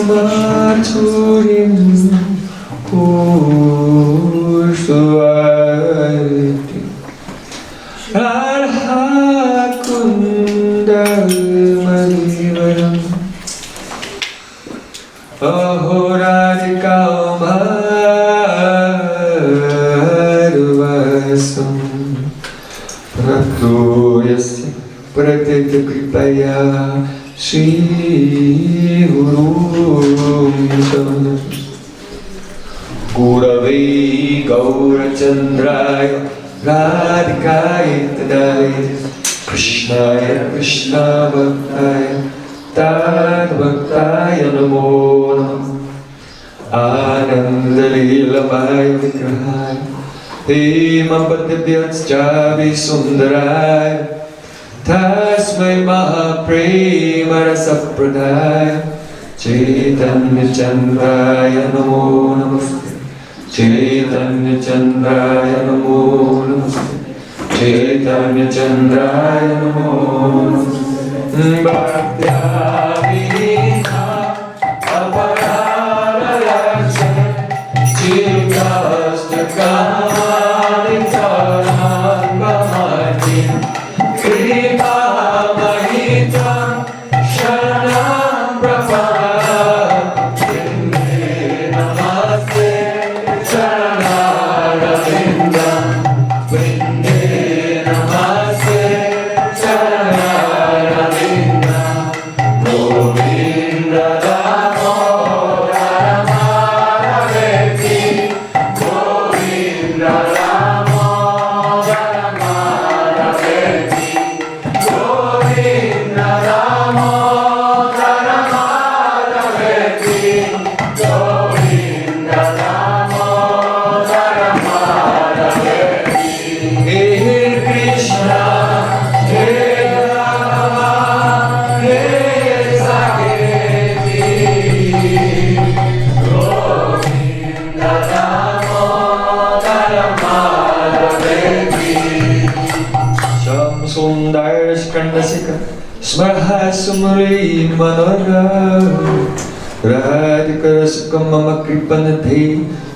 Maturim Kursuati Arha Kundal Marivaram Ahoradika Marvasam Pratoyasya Pratita Kripaya Shri Guru Gurave Gaurachandraya Radhikaya Tadaya Krishnaya Krishna Bhaktaya Tad Bhaktaya Namo Namo Ananda Leelamaya Vigrahaya Hema Padabhyatschavi Sundaraya Tasmai Mahaprema Rasapradaya Chaitanya Chandraya Namo Namaste Chaitanya Chandraya Namo Namaste Chaitanya Chandraya Namo Namaste Bhakti-abheda apararayachan Chikastakamanikaraman Bhamatin Kripa-mahitam Sharanam Prapad Vinde Namaste Charanarvindam Vinde Namaste Charanarvindam Govinda Damodara Madhaveti Govinda Damodara Madhaveti Govinda Damodara Madhaveti Govinda Damodara Madhaveti Hare Krishna Hare Rama Hare Saketi Govinda Damodara Madhaveti Sham Sundar Skandasika Smarha Sumri Manora Radhikara Sukam Mama Kripanathe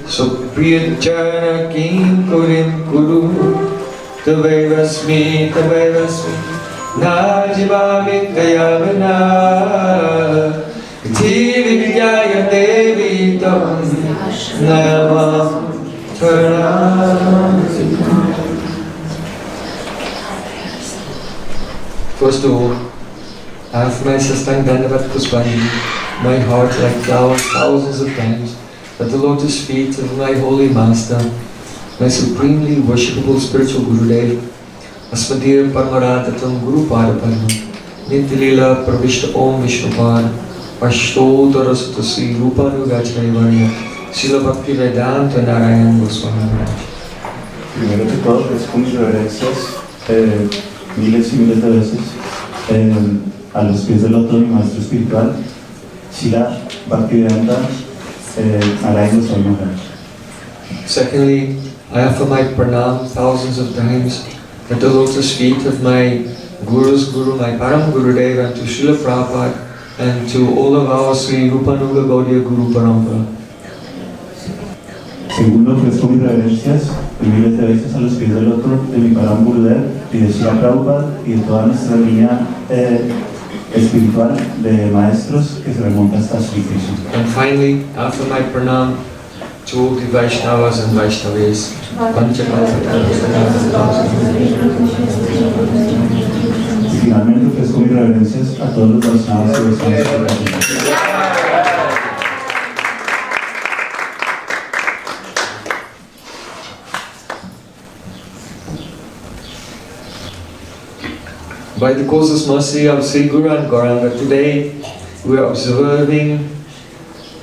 Supriyachana Kim Kurim Kuru Tavaivasmi Najivami Dayavana Jivi Vidyaya Devi Tam Nama First of all, I offer my Sastang Dandavat Puspani, my heart like flowers thousands of times, at the lotus feet of my holy master, my supremely worshipable spiritual Gurudev, Asmadir Paramaratatam Guru Padapadma, Nityalila Pravishta Om Vishnupad, Ashtotara Sutasi Rupanugacharya Varya, Srila Bhakti Vedanta Narayan Goswami Maharaj. Primero que todo, les con mis reverencias, miles y miles de veces, a los pies del loto de mi maestro espiritual, Srila Bhakti Vedanta Narayan Goswami Maharaj. Secondly, I offer my pranam thousands of times at the lotus feet of my Guru's Guru, my Param Gurudev, and to Srila Prabhupada, and to all of our Sri Rupanuga Gaudiya Guru Parampara. Segundo, ofrezco mis reverencias miles de veces a los pies del otro de mi Param Gurudev y de Srila Prabhupada y de toda nuestra línea espiritual de maestros que se remonta hasta Sri Krishna. And finally, I offer my pranam to all the Vaishnavas and Vaishnavis. Y finalmente ofrezco mis reverencias a todos los Vaishnavas y Vaishnavas. By the causeless mercy of Sri Guru and Gauranga, today we are observing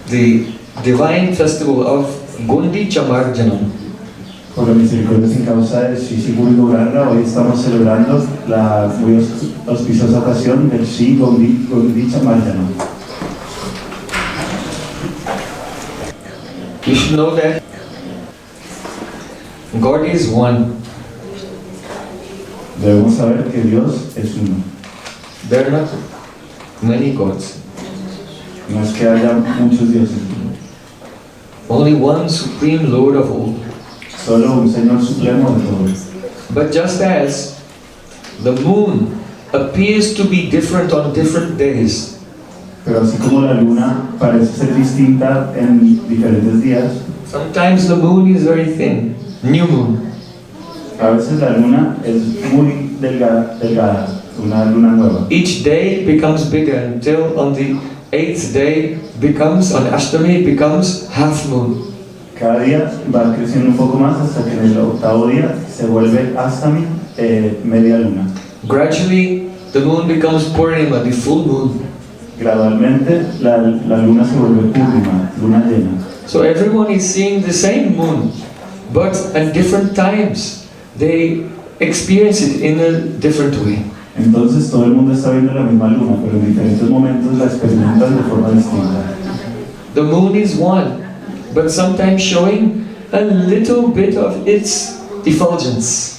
the divine festival of Gundica Marjana. Por la misericordia sin causa de Sri Guru y Gauranga, hoy estamos celebrando la muy auspiciosa ocasión del Sri Gundica Marjana. You should know that God is one. Debemos saber que Dios es uno. There are not many gods. No es que haya muchos dioses, Only one supreme Lord of all. solo un Señor supremo de todos. But just as the moon appears to be different on different days, Pero así como la luna parece ser distinta en diferentes días, sometimes the moon is very thin, new moon. a veces la luna es muy delgada, una luna nueva. Each day becomes bigger until on the 8th day becomes, on Ashtami, becomes half moon. Cada día va creciendo un poco más hasta que en el octavo día se vuelve Astami, media luna. Gradually, the moon becomes Purnima, the full moon. Gradualmente la luna se vuelve Purnima, luna llena. So everyone is seeing the same moon, but at different times. They experience it in a different way. Entonces todo el mundo está viendo la misma luna, pero en diferentes momentos la experimentan de forma distinta. The moon is one, but sometimes showing a little bit of its effulgence.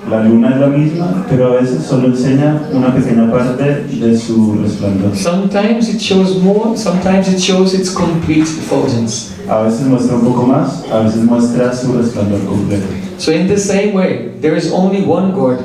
La luna es la misma, pero a veces solo enseña una pequeña parte de su resplandor. Sometimes it shows more, sometimes it shows its complete effulgence. A veces muestra un poco más, a veces muestra su resplandor completo. So in the same way, there is only one God,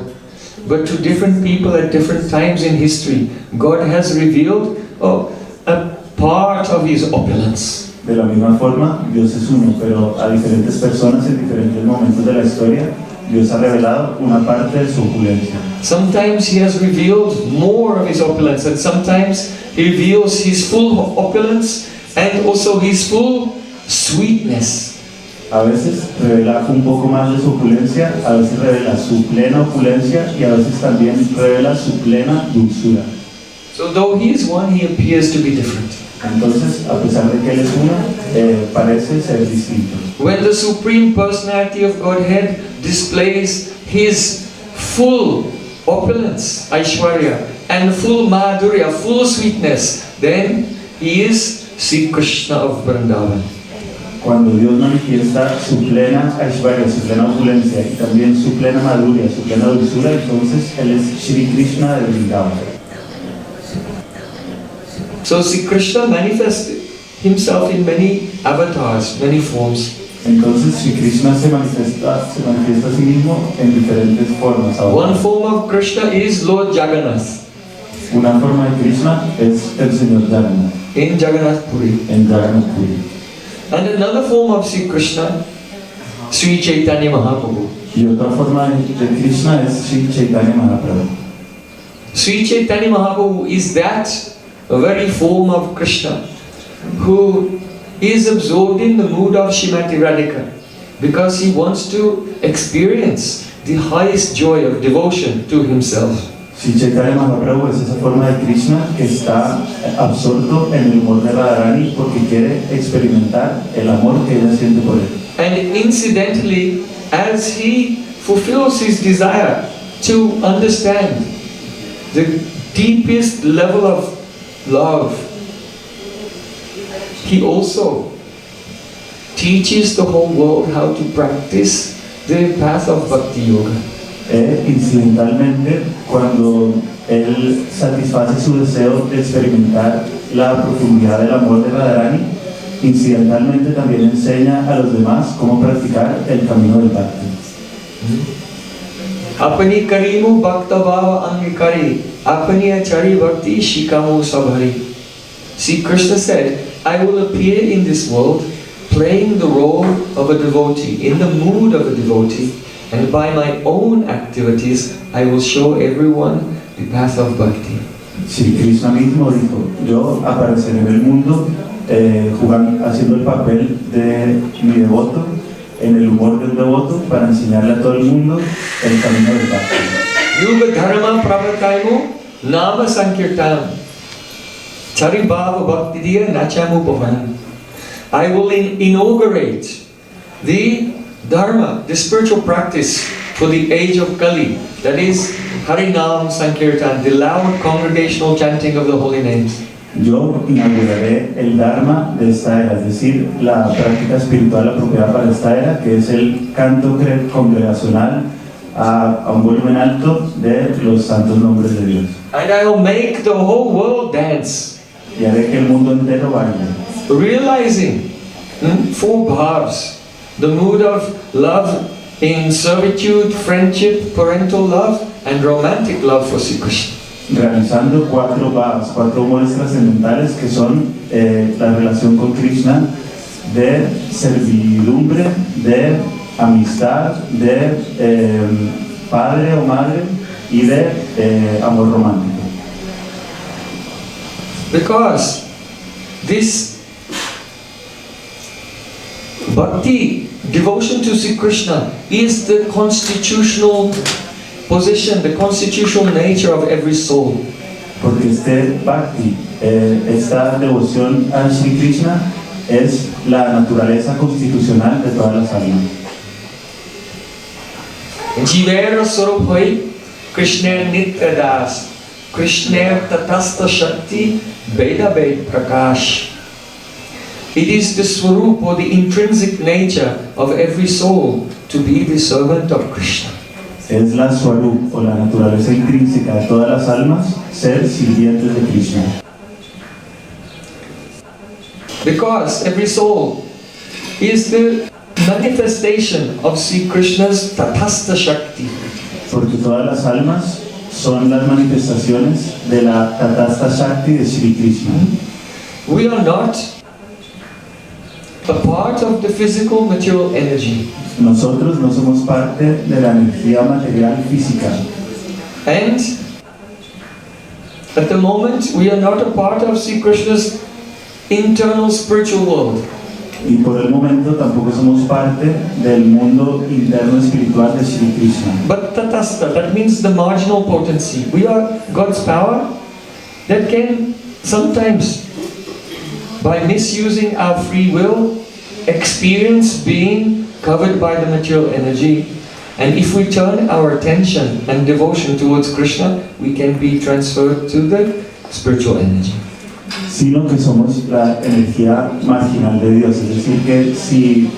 but to different people at different times in history, God has revealed a part of His opulence. De la misma forma, Dios es uno, pero a diferentes personas en diferentes momentos de la historia, Dios ha revelado una parte de su opulencia. Sometimes He has revealed more of His opulence, and sometimes He reveals His full opulence and also His full sweetness. A veces revela un poco más de su opulencia, a veces revela su plena opulencia y a veces también revela su plena dulzura. So though He is one, He appears to be different. Entonces, a pesar de que Él es uno, parece ser distinto. When the Supreme Personality of Godhead displays His full opulence, Aishwarya, and full Madhurya, full sweetness, then He is Sri Krishna of Vrindavan. Cuando Dios manifiesta su plena Aishwarya, su plena opulencia y también su plena Madhurya, su plena dulzura, entonces Él es Shri Krishna de Vrindavan. So Sri Krishna manifests Himself in many avatars, many forms. Entonces Shri Krishna se manifiesta a sí mismo en diferentes formas. One form of Krishna is Lord Jagannath Una forma de Krishna es el Señor Jagannath, in Jagannath Puri. en Jagannath Puri. And another form of Sri Krishna, Sri Chaitanya Mahaprabhu. Y otra forma de Krishna es Sri Chaitanya Mahaprabhu. Sri Chaitanya Mahaprabhu is that very form of Krishna who is absorbed in the mood of Srimati Radhika because he wants to experience the highest joy of devotion to himself. Sri Chaitanya Mahaprabhu es esa forma de Krishna que está absorto en el humor de Radharani porque quiere experimentar el amor que ella siente por él. And incidentally, as he fulfills his desire to understand the deepest level of love, he also teaches the whole world how to practice the path of Bhakti Yoga. Incidentalmente, cuando él satisface su deseo de experimentar la profundidad del amor de Radharani, incidentalmente también enseña a los demás cómo practicar el camino del Bhakti. Apani karimu bhakta bhava angikari, apani achari bhakti shikamu sabhari. See, Krishna said, I will appear in this world playing the role of a devotee, in the mood of a devotee, and by my own activities I will show everyone the path of bhakti. Sí, Krishna mismo dijo, yo apareceré en el mundo haciendo el papel de mi devoto, en el humor de un devoto, para enseñarle a todo el mundo el camino del Bhakti. Yuga dharma pravataimu nama sankirtanam charibhava bhaktidiya nachamu bhavan. I will inaugurate the dharma, the spiritual practice for the age of Kali, that is Harinam Sankirtan, the loud congregational chanting of the holy names. Yo inauguraré el Dharma de esta era, es decir, la práctica espiritual apropiada para esta era, que es el canto congregacional a un volumen alto de los santos nombres de Dios. And I will make the whole world dance y haré que el mundo entero baile. Realizing four bhavs, the mood of love in servitude, friendship, parental love, and romantic love for Sri Krishna. Realizando cuatro bhavas, cuatro humores trascendentales que son la relación con Krishna, de servidumbre, de amistad, de padre o madre y de amor romántico. Because this bhakti, devotion to Sri Krishna, is the constitutional position, the constitutional nature of every soul. Porque este bhakti, esta devoción a Sri Krishna, es la naturaleza constitucional de todas las almas. Jivera Swarupai Krishna Nityadas Krishna Tatasta Shakti bheda-abheda-prakash. It is the swarup or the intrinsic nature of every soul to be the servant of Krishna. Es la swarup o la naturaleza intrínseca de todas las almas ser sirvientes de Krishna. Because every soul is the manifestation of Sri Krishna's Tatasta Shakti. Porque todas las almas son las manifestaciones de la Tatasta Shakti de Sri Krishna. We are not a part of the physical material energy. Nosotros no somos parte de la energía material física. And at the moment we are not a part of Sri Krishna's internal spiritual world. Y por el momento tampoco somos parte del mundo interno espiritual de Sri Krishna. But tatasta, that means the marginal potency. We are God's power that can sometimes, by misusing our free will, experience being covered by the material energy. And if we turn our attention and devotion towards Krishna, we can be transferred to the spiritual energy. Sino que somos la energía marginal de Dios, es decir, que si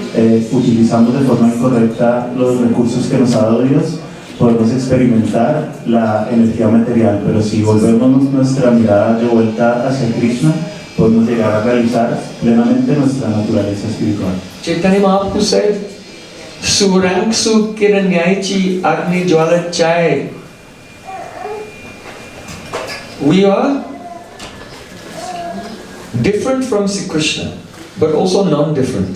utilizamos de forma incorrecta los recursos que nos ha dado Dios, podemos experimentar la energía material, pero si volvemos nuestra mirada de vuelta hacia Krishna, podemos llegar a realizar plenamente nuestra naturaleza espiritual. Chaitanya Mahaprabhu said, Suranksu kiranyaichi agni jwalachai. We are different from Sri Krishna, but also non-different.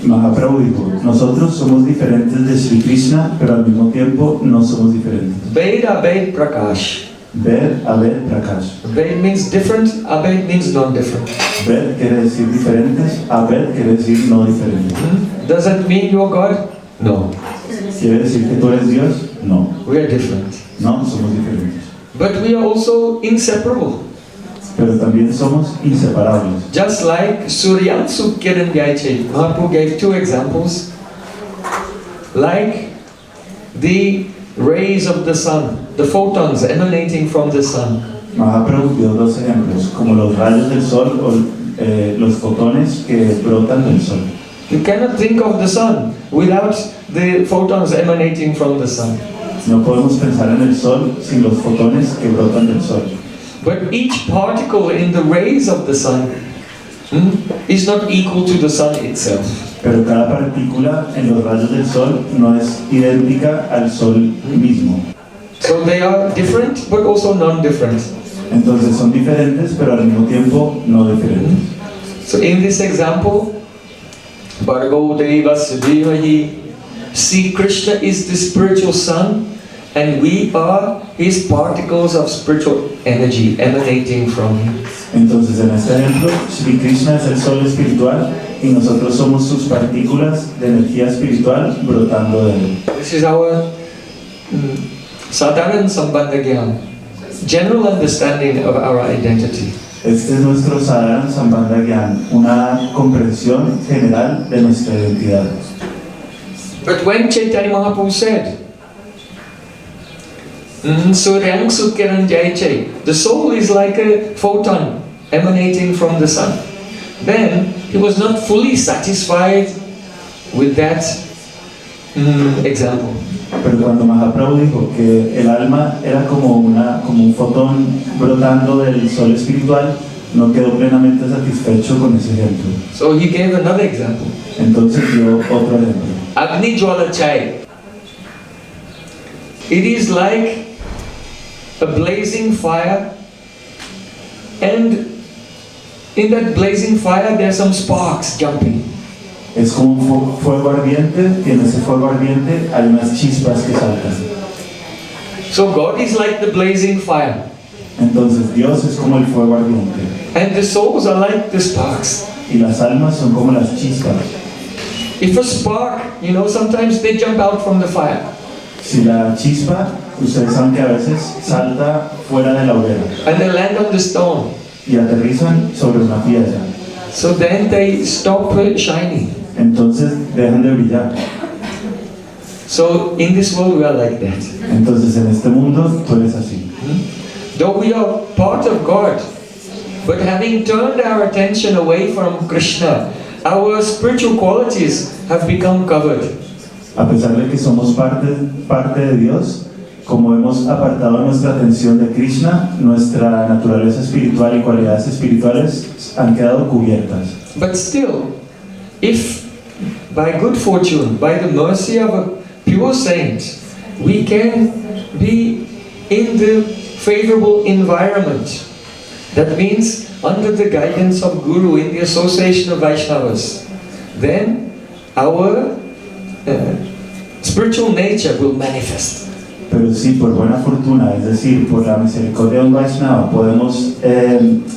Mahaprabhu dijo, nosotros somos diferentes de Sri Krishna, pero al mismo tiempo no somos diferentes. Bheda-abheda-prakash. Bheda-abheda-prakash. Bhed means different, abhed means non-different. Bhed quiere decir diferentes, abhed quiere decir no diferentes. Does that mean you're God? No. ¿Quiere decir que tú eres Dios? No. We are different. No, somos diferentes. But we are also inseparable. Pero también somos inseparables. Just like Suryansu Kiranyaiche. Mahaprabhu gave two examples. Like the rays of the sun, the photons emanating from the sun. Mahaprabhu dio dos ejemplos, como los rayos del sol o los fotones que brotan del sol. You cannot think of the sun without the photons emanating from the sun. No podemos pensar en el sol sin los fotones que brotan del sol. But each particle in the rays of the sun is not equal to the sun itself. Pero cada partícula en los rayos del sol no es idéntica al sol mismo. So they are different but also non-different. Entonces son diferentes pero al mismo tiempo no diferentes. So in this example, Bhargo Devasya Dhimahi, Sri Krishna is the spiritual sun and we are his particles of spiritual energy emanating from him. Entonces en este ejemplo, Sri Krishna es el sol espiritual y nosotros somos sus partículas de energía espiritual brotando de él. This is our Sadharan Sambandha Gyan, general understanding of our identity. Este es nuestro Sadharan Sambandha Gyan, una comprensión general de nuestra identidad. But when Chaitanya Mahaprabhu said, Suryangsu Kiranjaiche, the soul is like a photon emanating from the sun, then he was not fully satisfied with that example. Pero cuando Mahaprabhu dijo que el alma era como un fotón brotando del sol espiritual, no quedó plenamente satisfecho con ese ejemplo. So he gave another example. Entonces dio otro ejemplo. Agni Jwala Chai. It is like a blazing fire, and in that blazing fire there are some sparks jumping. Es como un fuego ardiente, y en ese fuego ardiente hay unas chispas que saltan. So God is like the blazing fire. Entonces Dios es como el fuego ardiente. And the souls are like the sparks. Y las almas son como las chispas. If a spark, sometimes they jump out from the fire. Si la chispa, ustedes saben que a veces salta fuera de la hoguera. And they land on the stone. Y aterrizan sobre una piedra. So then they stop shining. Entonces dejan de brillar. So in this world we are like that. Entonces en este mundo tú eres así. Though we are part of God, but having turned our attention away from Krishna, our spiritual qualities have become covered. A pesar de que somos parte de Dios, como hemos apartado nuestra atención de Krishna, nuestra naturaleza espiritual y cualidades espirituales han quedado cubiertas. But still, if by good fortune, by the mercy of a pure saint, we can be in the favorable environment, that means under the guidance of Guru, in the association of Vaishnavas, then our spiritual nature will manifest. Pero si por buena fortuna, es decir, por la misericordia de un Vaishnava, podemos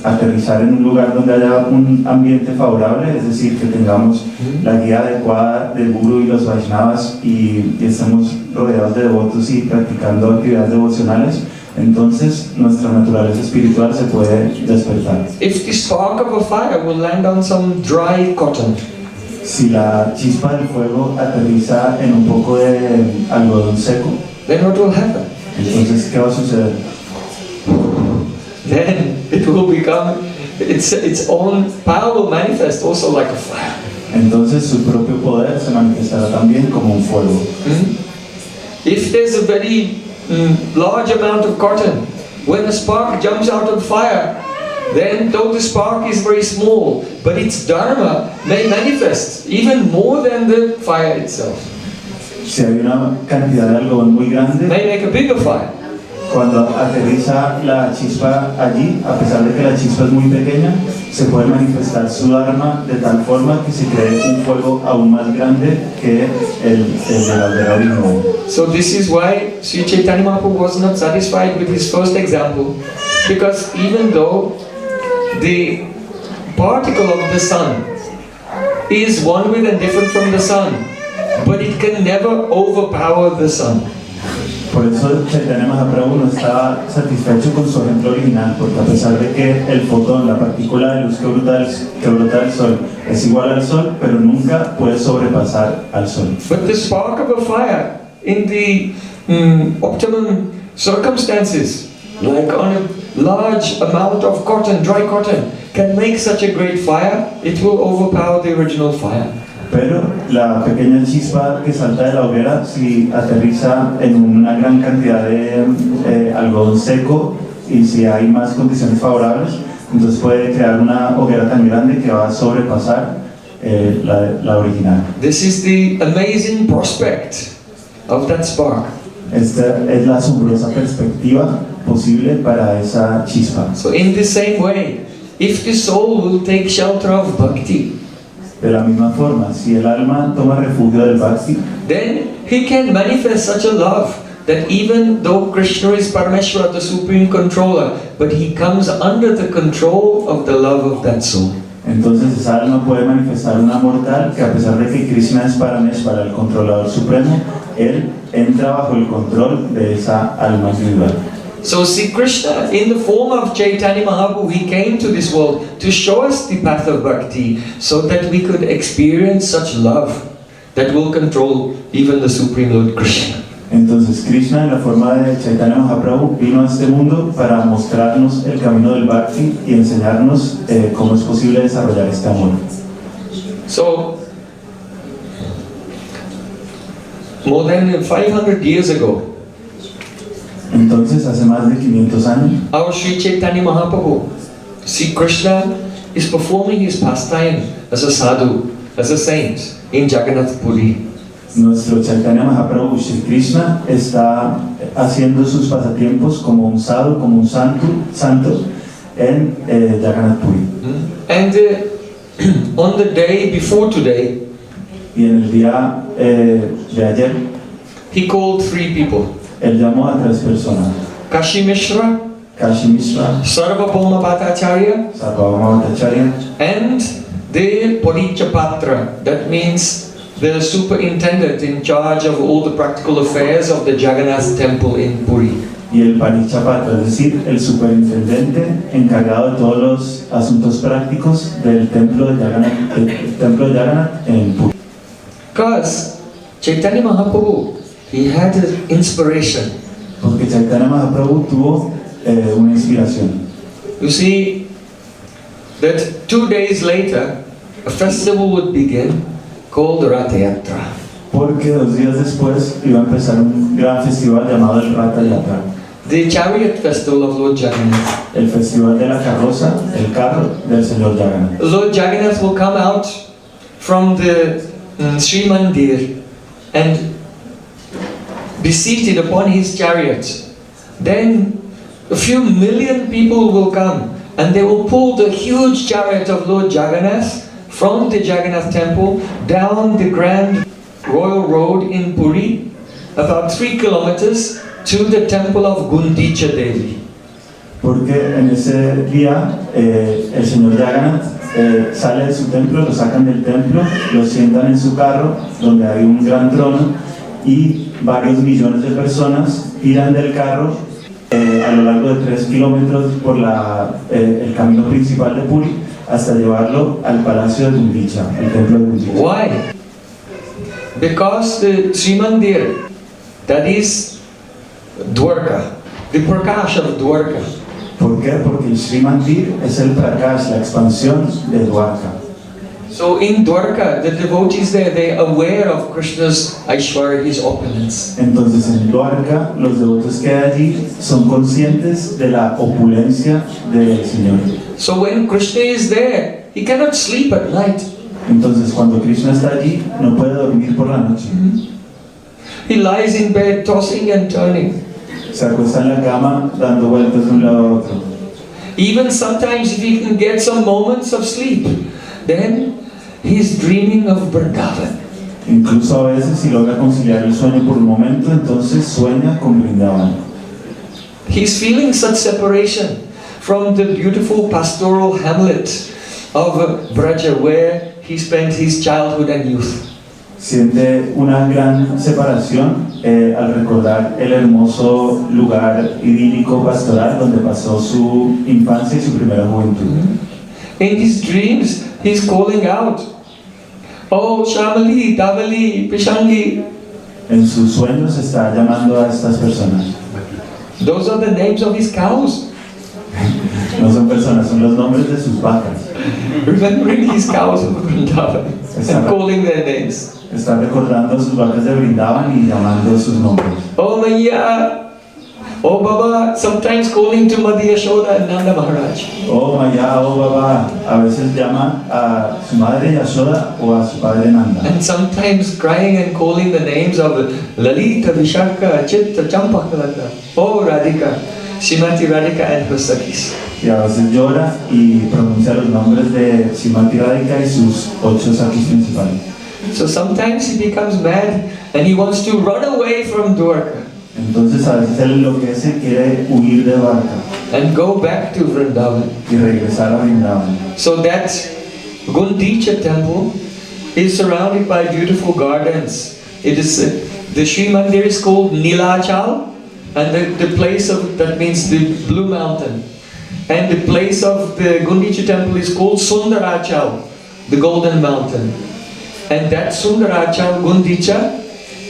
aterrizar en un lugar donde haya un ambiente favorable, es decir, que tengamos la guía adecuada del Guru y los Vaishnavas y estemos rodeados de devotos y practicando actividades devocionales, entonces nuestra naturaleza espiritual se puede despertar. If the spark of a fire will land on some dry cotton, Si la chispa del fuego aterriza en un poco de algodón seco, then what will happen? entonces ¿qué va a suceder? Then it will become, its own power will manifest also like a fire. Entonces su propio poder se manifestará también como un fuego. If there's a very large amount of cotton, when a spark jumps out of fire, then though the spark is very small, but its dharma may manifest even more than the fire itself. Si hay una cantidad de algodón muy grande, May make a bigger fire. cuando aterriza la chispa allí, a pesar de que la chispa es muy pequeña, se puede manifestar su dharma de tal forma que se cree un fuego aún más grande que el de la aldea original. So this is why Sri Chaitanya Mahaprabhu was not satisfied with his first example, because even though the particle of the sun is one with and different from the sun, but it can never overpower the sun. Por eso Chaitanya Mahaprabhu no estaba satisfecho con su ejemplo original, porque a pesar de que el fotón, la partícula de luz que brota del sol, es igual al sol, pero nunca puede sobrepasar al sol. But the spark of a fire in the optimum circumstances, like on a large amount of cotton, dry cotton, can make such a great fire, it will overpower the original fire. Pero la pequeña chispa que salta de la hoguera, si aterriza en una gran cantidad de algodón seco y si hay más condiciones favorables, entonces puede crear una hoguera tan grande que va a sobrepasar la original. This is the amazing prospect of that spark. Esta es la asombrosa perspectiva posible para esa chispa. So in the same way, if the soul will take shelter of bhakti, De la misma forma, si el alma toma refugio del bhakti, then he can manifest such a love that even though Krishna is Parameshwara, the supreme controller, but he comes under the control of the love of that soul. entonces esa alma puede manifestar un amor tal que a pesar de que Krishna es Parameshvara, el controlador supremo, él entra bajo el control de esa alma individual. So see, Krishna, in the form of Chaitanya Mahaprabhu, he came to this world to show us the path of bhakti, so that we could experience such love that will control even the Supreme Lord Krishna. Entonces Krishna en la forma de Chaitanya Mahaprabhu vino a este mundo para mostrarnos el camino del bhakti y enseñarnos cómo es posible desarrollar este amor. So, more than 500 years ago, Entonces, hace más de 500 años, our Sri Chaitanya Mahaprabhu, Sri Krishna, is performing his pastime as a sadhu, as a saint in Jagannath Puri. nuestro Chaitanya Mahaprabhu Shri Krishna está haciendo sus pasatiempos como un sadhu, como un santo en Jagannath Puri. And on the day before today, Y en el día de ayer, he called 3 people: él llamó a 3 personas: Kashi Mishra, Kashi Mishra, Sarvabhauma Bhattacharya, Sarvabhauma Bhattacharya, and the Parichapatra. That means the superintendent in charge of all the practical affairs of the Jagannath temple in Puri. y el Parichapatra, es decir, el superintendente encargado de todos los asuntos prácticos del templo de Jagannath en Puri. Because Chaitanya Mahaprabhu, he had an inspiration. Porque Chaitanya Mahaprabhu tuvo una inspiración. You see, that 2 days later, a festival would begin called Ratha Yatra. Porque 2 días después iba a empezar un gran festival llamado el Ratha Yatra, The chariot festival of Lord Jagannath. el festival de la carroza, el carro del Señor Jagannath. Lord Jagannath will come out from the Sri Mandir and be seated upon his chariot. Then a few million people will come and they will pull the huge chariot of Lord Jagannath from the Jagannath temple down the grand royal road in Puri, about 3 kilometers, to the temple of Gundica Devi. Porque en ese día el Señor Jagannath sale de su templo, lo sacan del templo, lo sientan en su carro donde hay un gran trono y varios millones de personas tiran del carro a lo largo de 3 kilómetros por el camino principal de Puri hasta llevarlo al palacio de Gundicha, el templo de Gundicha. Why? Because the Sri Mandir, that is Dwarka, the Prakash of Dwarka. ¿Por qué? Porque el Sri Mandir es el Prakash, la expansión de Dwarka. So in Dwarka, the devotees there, they are aware of Krishna's Aishwarya, his opulence. Entonces en Dwarka, los devotos que hay allí son conscientes de la opulencia del Señor. So when Krishna is there, he cannot sleep at night. Entonces cuando Krishna está allí, no puede dormir por la noche. He lies in bed, tossing and turning. Se acuesta en la cama dando vueltas de un lado a otro. Even sometimes if he can get some moments of sleep, then he's dreaming of Vrindavan. Incluso a veces si logra conciliar el sueño por un momento, entonces sueña con Vrindavan. He's feeling such separation from the beautiful pastoral hamlet of Braja, where he spent his childhood and youth. Siente una gran separación al recordar el hermoso lugar idílico pastoral donde pasó su infancia y su primera juventud. In his dreams, he's calling out, "Oh, Shamali, Davali, Pishangi." En sus sueños está llamando a estas personas. Those are the names of his cows. No son personas, son los nombres de sus vacas. Remembering his cows of Vrindavan and calling their names. Está recordando sus vacas de Vrindavan y llamando sus nombres. Oh Maya, oh Baba, sometimes calling to Madi Yashoda and Nanda Maharaj. Oh Maya, oh Baba, a veces llama a su madre Yashoda o a su padre Nanda. And sometimes crying and calling the names of Lalita, Vishaka, Chitta, Champakalata, oh Radhika, Srimati Radhika and her Sakhis. Y a veces llora y pronuncia los nombres de Srimati Radhika y sus 8 sakhis principales. So sometimes he becomes mad and he wants to run away from Dwarka Entonces a veces él enloquece, quiere huir de Dwarka and go back to Vrindavan. y regresar a Vrindavan. So that Gundicha temple is surrounded by beautiful gardens. It is the Sri Mandir is called Nilachal, and the place of that means the blue mountain, and the place of the Gundicha temple is called Sundarachal, the golden mountain. And that Sundarachal Gundicha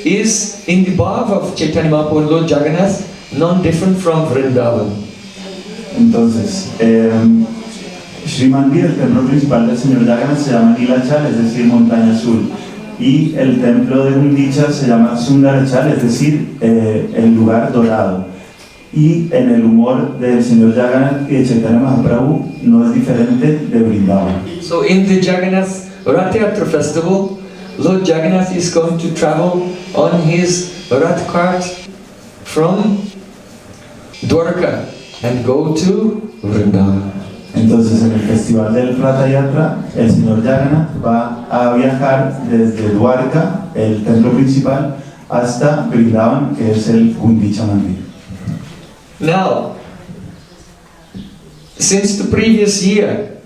is in the bhav of Chaitanya Mahaprabhu and Lord Jagannath, non different from Vrindavan. Entonces, Sri Mandir, el templo principal del Señor Jagannath, se llama Nilachal, es decir, montaña azul. y el templo de Gundica se llama Sundarachal, es decir, el lugar dorado. Y en el humor del señor Jagannath y de Chaitanya Mahaprabhu no es diferente de Vrindavan. So in the Jagannath Rath Yatra festival, Lord Jagannath is going to travel on his Rath cart from Dwarka and go to Vrindavan. Entonces en el festival del Ratha Yatra, el señor Jagannath va a viajar desde Dwarka, el templo principal, hasta Vrindavan, que es el Gundica Mandir. Now, since the previous year,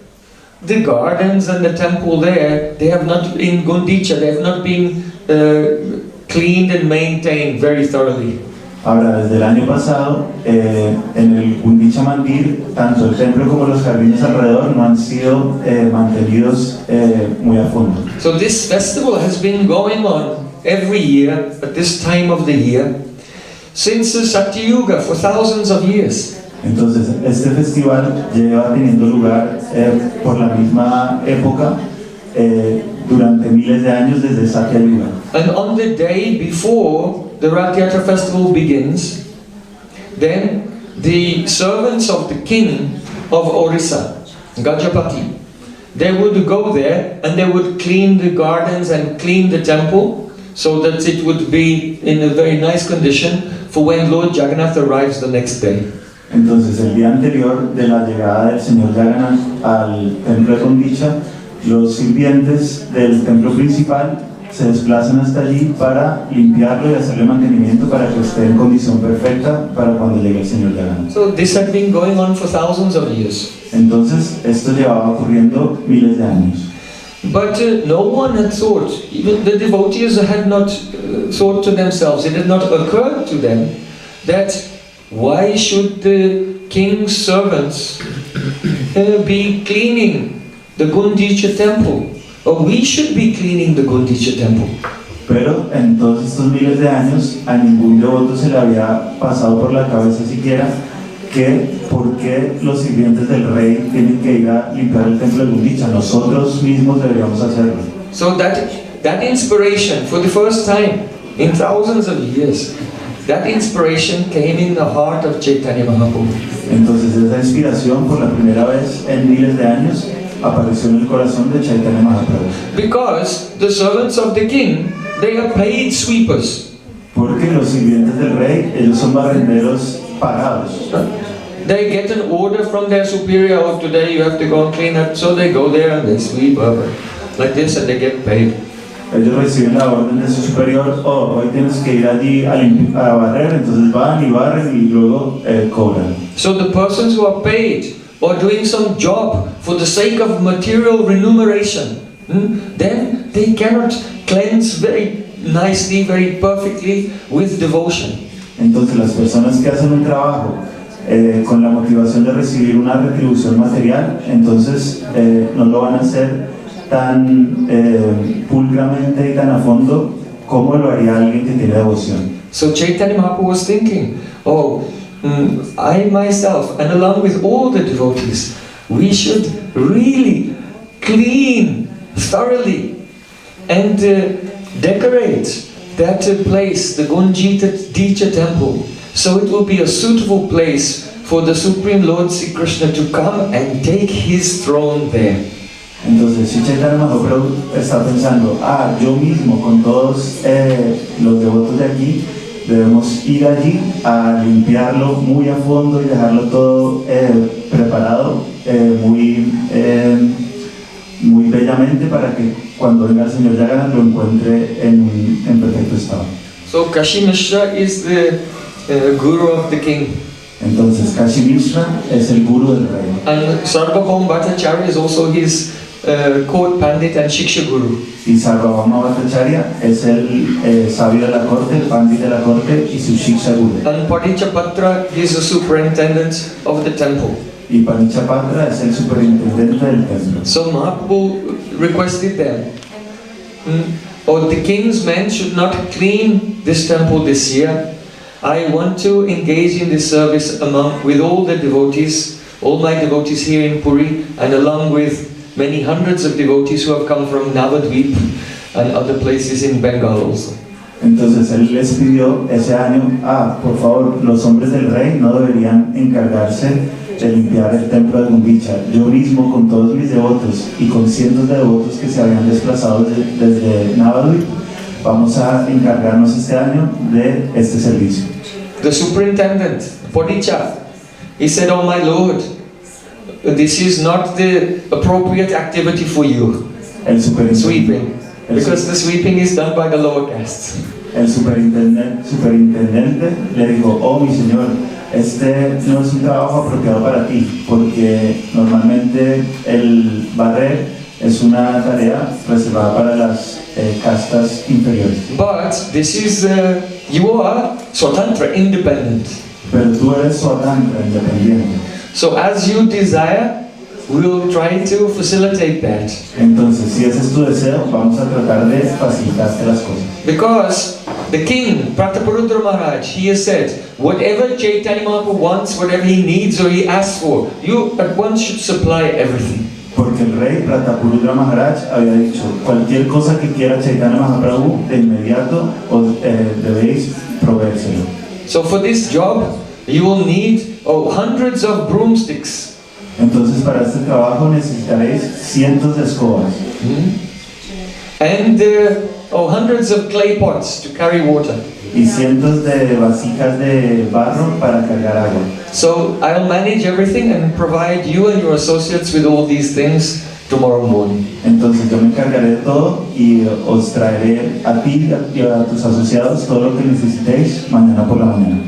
the gardens and the temple there, they have not, in Gundica, they have not been cleaned and maintained very thoroughly. Ahora, desde el año pasado, en el Gundica Mandir, tanto el templo como los jardines alrededor no han sido mantenidos muy a fondo. So this festival has been going on every year at this time of the year since the Satyuga for thousands of years. Entonces, este festival lleva teniendo lugar por la misma época durante miles de años desde Satya Yuga. And on the day before the Rath Yatra festival begins, then the servants of the king of Orissa, Gajapati, they would go there and they would clean the gardens and clean the temple so that it would be in a very nice condition for when Lord Jagannath arrives the next day. Entonces, el día anterior de la llegada del señor Jagannath al templo de Gundica, los sirvientes del templo principal se desplazan hasta allí para limpiarlo y hacerle mantenimiento para que esté en condición perfecta para cuando llegue el señor Jagannath. So this had been going on for thousands of years. Entonces, esto llevaba ocurriendo miles de años. But no one had thought, even the devotees had not thought to themselves, it had not occurred to them that why should the king's servants be cleaning the Gundica temple? Or we should be cleaning the Gundica temple. Pero en todos estos miles de años a ningún devoto se le había pasado por la cabeza siquiera que por qué los sirvientes del rey tienen que ir a limpiar el templo de Gundica. Nosotros mismos deberíamos hacerlo. So that inspiration, for the first time in thousands of years, that inspiration came in the heart of Chaitanya Mahaprabhu. Entonces esa inspiración por la primera vez en miles de años apareció en el corazón de Chaitanya Mahaprabhu. Because the servants of the king, they are paid sweepers. Porque los sirvientes del rey, ellos son barrenderos pagados. They get an order from their superior, oh, today you have to go and clean up, so they go there and they sweep up like this and they get paid. Ellos reciben la orden de su superior, oh, hoy tienes que ir allí a barrer, entonces van y barren y luego cobran. So the persons who are paid or doing some job for the sake of material remuneration, then they cannot cleanse very nicely, very perfectly with devotion. Entonces las personas que hacen un trabajo con la motivación de recibir una retribución material, entonces no lo van a hacer tan pulcramente y tan a fondo como lo haría alguien que tiene devoción. So Chaitanya Mahaprabhu was thinking, oh, I myself and along with all the devotees, we should really clean thoroughly and decorate that place, the Gundica temple, so it will be a suitable place for the Supreme Lord Sri Krishna to come and take his throne there. Entonces, si Chaitanya Mahaprabhu está pensando, yo mismo con todos los devotos de aquí, debemos ir allí a limpiarlo muy a fondo y dejarlo todo preparado muy bellamente para que cuando venga el señor Jagannath lo encuentre en perfecto estado. So Kashi Mishra is the guru of the king. Entonces Kashi Mishra es el guru del rey. And Sarvabhauma Bhattacharya is also his court pandit and shiksha guru. Y Sarvabhauma Bhattacharya es el sabio de la corte, el pandit de la corte y su shiksha guru. And Padichapatra is the superintendent of the temple. Y Padichapatra es el superintendente del templo. So Mahaprabhu requested them, or the king's men should not clean this temple this year. I want to engage in this service with all the devotees, all my devotees here in Puri, and along with many hundreds of devotees who have come from Navadvip. and other places in Bengal also. Entonces él les pidió ese año, por favor, los hombres del rey no deberían encargarse de limpiar el templo de Gundica. Yo mismo, con todos mis devotos y con cientos de devotos que se habían desplazado desde Navadvip, vamos a encargarnos este año de este servicio. The superintendent, Podicha, he said, "Oh my Lord, this is not the appropriate activity for you, El superintendente, sweeping, because the sweeping is done by the lower caste." el superintendente le dijo, oh mi señor, este no es un trabajo apropiado para ti, porque normalmente el barrer es una tarea reservada para las castas inferiores. But this is, you are Swatantra, independent. Pero tú eres Swatantra, independiente. So as you desire, we'll try to facilitate that. Entonces, si ese es tu deseo, vamos a tratar de facilitarte las cosas. Because the king, Prataparudra Maharaj, he has said, whatever Chaitanya Mahaprabhu wants, whatever he needs or he asks for, you at once should supply everything. Porque el rey Prataparudra Maharaj había dicho, cualquier cosa que quiera Chaitanya Mahaprabhu, de inmediato debéis proveérselo. So for this job, you will need hundreds of broomsticks. Entonces para este trabajo necesitaréis cientos de escobas. And hundreds of clay pots to carry water. Y cientos de vasijas de barro para cargar agua. So I'll manage everything and provide you and your associates with all these things tomorrow morning. Entonces yo me encargaré de todo y os traeré a ti y a tus asociados todo lo que necesitéis mañana por la mañana.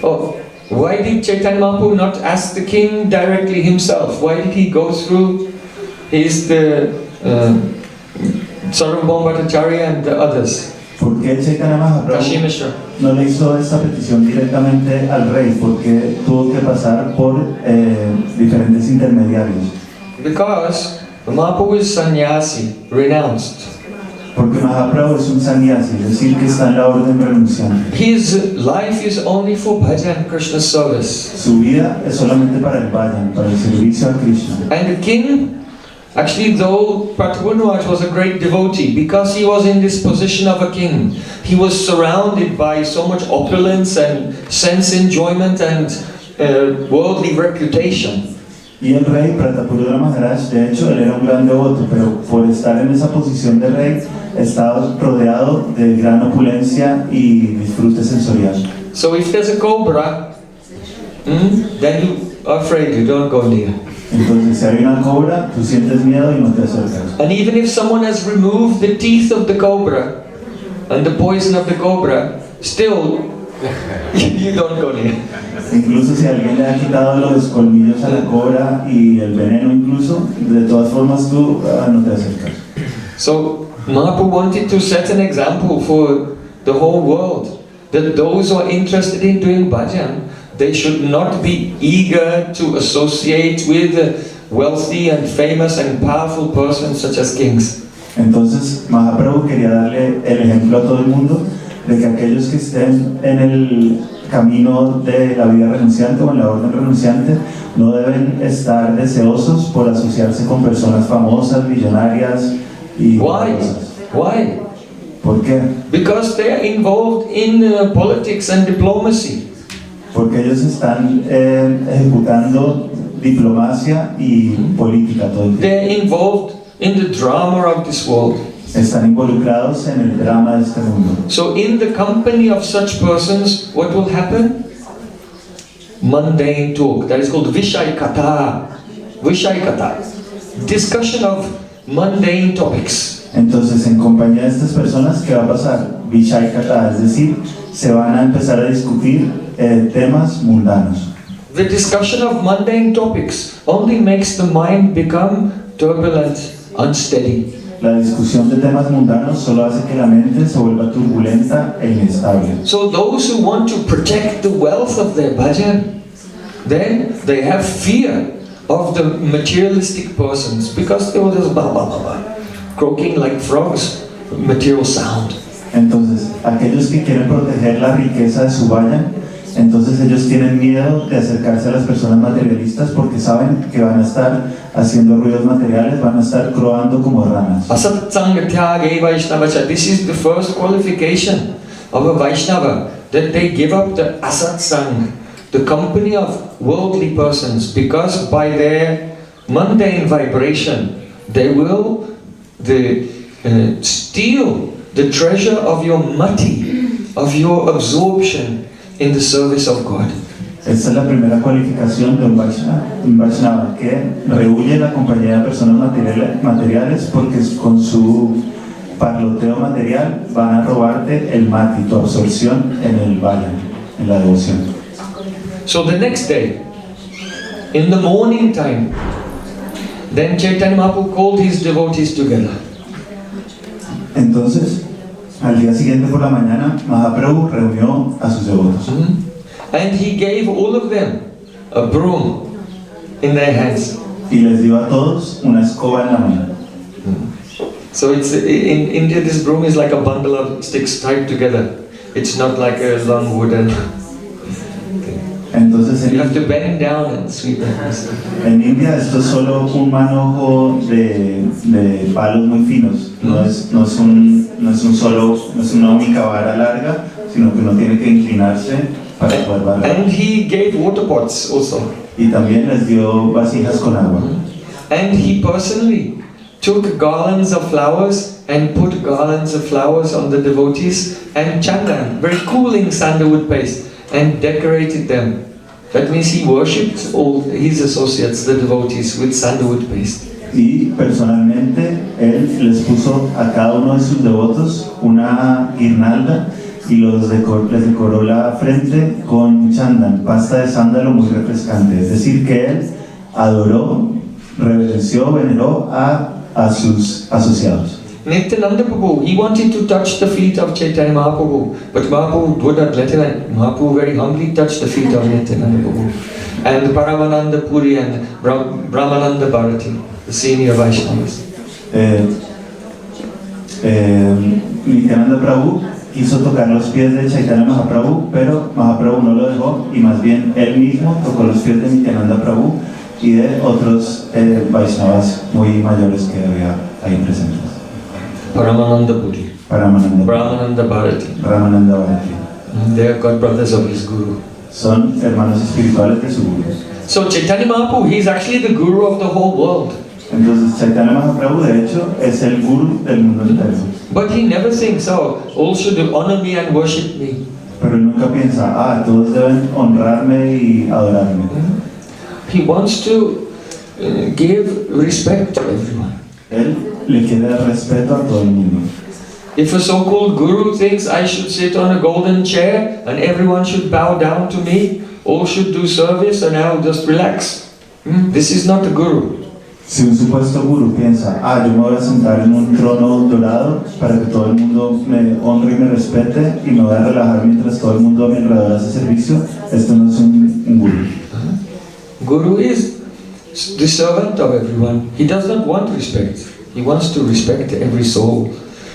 Oh, why did Chaitanya Mahaprabhu not ask the king directly himself? Why did he go through the Sarvabhauma Bhattacharya and the others? ¿Por qué Chaitanya Mahaprabhu Kashi Mishra no le hizo esta petición directamente al rey? Porque tuvo que pasar por diferentes intermediarios. Because Mahaprabhu is sannyasi, renounced. Porque Mahaprabhu es un sannyasi, es decir, que está en la orden renunciante. His life is only for bhajan, Krishna service. Su vida es solamente para el bhajan, para el servicio a Krishna. And the king, actually, though Prataparudra was a great devotee, because he was in this position of a king, he was surrounded by so much opulence and sense enjoyment and worldly reputation. Y el rey Prataparudra Maharaj, de hecho, él era un gran devoto, pero por estar en esa posición de rey, estaba rodeado de gran opulencia y disfrute sensorial. So if there's a cobra, then you are afraid, you don't go near. Entonces, si hay una cobra, tú sientes miedo y no te acercas. And even if someone has removed the teeth of the cobra and the poison of the cobra, still you don't go near. Incluso si alguien le ha quitado los colmillos a la cobra y el veneno incluso, de todas formas tú no te acercas. So Mahaprabhu wanted to set an example for the whole world, that those who are interested in doing bhajan, they should not be eager to associate with wealthy and famous and powerful persons such as kings. Entonces Mahaprabhu quería darle el ejemplo a todo el mundo de que aquellos que estén en el camino de la vida renunciante o en la orden renunciante no deben estar deseosos por asociarse con personas famosas, millonarias y poderosas. Why? ¿Por qué? Because they are involved in politics and diplomacy. Porque ellos están ejecutando diplomacia y política todo el tiempo. They are involved in the drama of this world. Están involucrados en el drama de este mundo. So in the company of such persons, what will happen? Mundane talk. That is called Vishaykata. Vishaykata. Discussion of mundane topics. Entonces, en compañía de estas personas, ¿qué va a pasar? Vishaykata, es decir, se van a empezar a discutir temas mundanos. The discussion of mundane topics only makes the mind become turbulent, unsteady. La discusión de temas mundanos solo hace que la mente se vuelva turbulenta e inestable. So those who want to protect the wealth of their bhajan, then they have fear of the materialistic persons because they will just croaking like frogs, material sound. Entonces, aquellos que quieren proteger la riqueza de su bhajan Entonces ellos tienen miedo de acercarse a las personas materialistas porque saben que van a estar haciendo ruidos materiales, van a estar croando como ranas. Asat Sangha Tyage Vaishnavacha. This is the first qualification of a Vaishnava, that they give up the Asat Sangha, the company of worldly persons, because by their mundane vibration they will steal the treasure of your mati, of your absorption in the service of God. Esta es la primera cualificación de un Vaishnava, que rehuye la compañía de personas materiales porque con su parloteo material van a robarte el mati, tu absorción en el vayan, en la devoción. So the next day, in the morning time, then Chaitanya Mahaprabhu called his devotees together. Entonces, al día siguiente por la mañana, Mahaprabhu reunió a sus devotos. And he gave all of them a broom in their hands. Y les dio a todos una escoba en la mano. So it's in India, this broom is like a bundle of sticks tied together. It's not like a long wooden. Entonces You have to bend down and sweep it. en India esto es solo un manojo de palos muy finos. No es una única vara larga, sino que uno tiene que inclinarse para poder barrer. And he gave water pots also. Y también les dio vasijas con agua. And he personally took garlands of flowers and put garlands of flowers on the devotees and chandan, very cooling sandalwood paste, and decorated them. That means he worshipped all his associates, the devotees, with sandalwood paste. Y personalmente él les puso a cada uno de sus devotos una guirnalda y les decoró la frente con chandan, pasta de sándalo muy refrescante. Es decir, que él adoró, reverenció, veneró a sus asociados. Nityananda Prabhu, he wanted to touch the feet of Chaitanya Mahaprabhu, but Mahaprabhu would not let him. Mahaprabhu very humbly touched the feet of Nityananda Prabhu. And Paramananda Puri and Brahmananda Bharati, the senior Vaishnavas. Nityananda Prabhu quiso tocar los pies de Chaitanya Mahaprabhu, pero Mahaprabhu no lo dejó y más bien él mismo tocó los pies de Nityananda Prabhu y de otros Vaishnavas muy mayores que había ahí presentes. Paramananda Puri, Brahmananda Bharati. They are god brothers of his guru. Son hermanos espirituales de su guru. So Chaitanya Mahaprabhu, he is actually the guru of the whole world. Entonces Chaitanya Mahaprabhu de hecho es el guru del mundo entero. But he never thinks, oh, all should honor me and worship me. Pero él nunca piensa, todos deben honrarme y adorarme. He wants to give respect to everyone. Él le quiere dar respeto a todo el mundo. If a so-called guru thinks I should sit on a golden chair and everyone should bow down to me, all should do service and I'll just relax, this is not a guru. Si un supuesto guru piensa, yo me voy a sentar en un trono dorado para que todo el mundo me honre y me respete y me voy a relajar mientras todo el mundo a mi alrededor hace servicio, esto no es un guru. Guru is the servant of everyone. He does not want respect. He wants to respect every soul.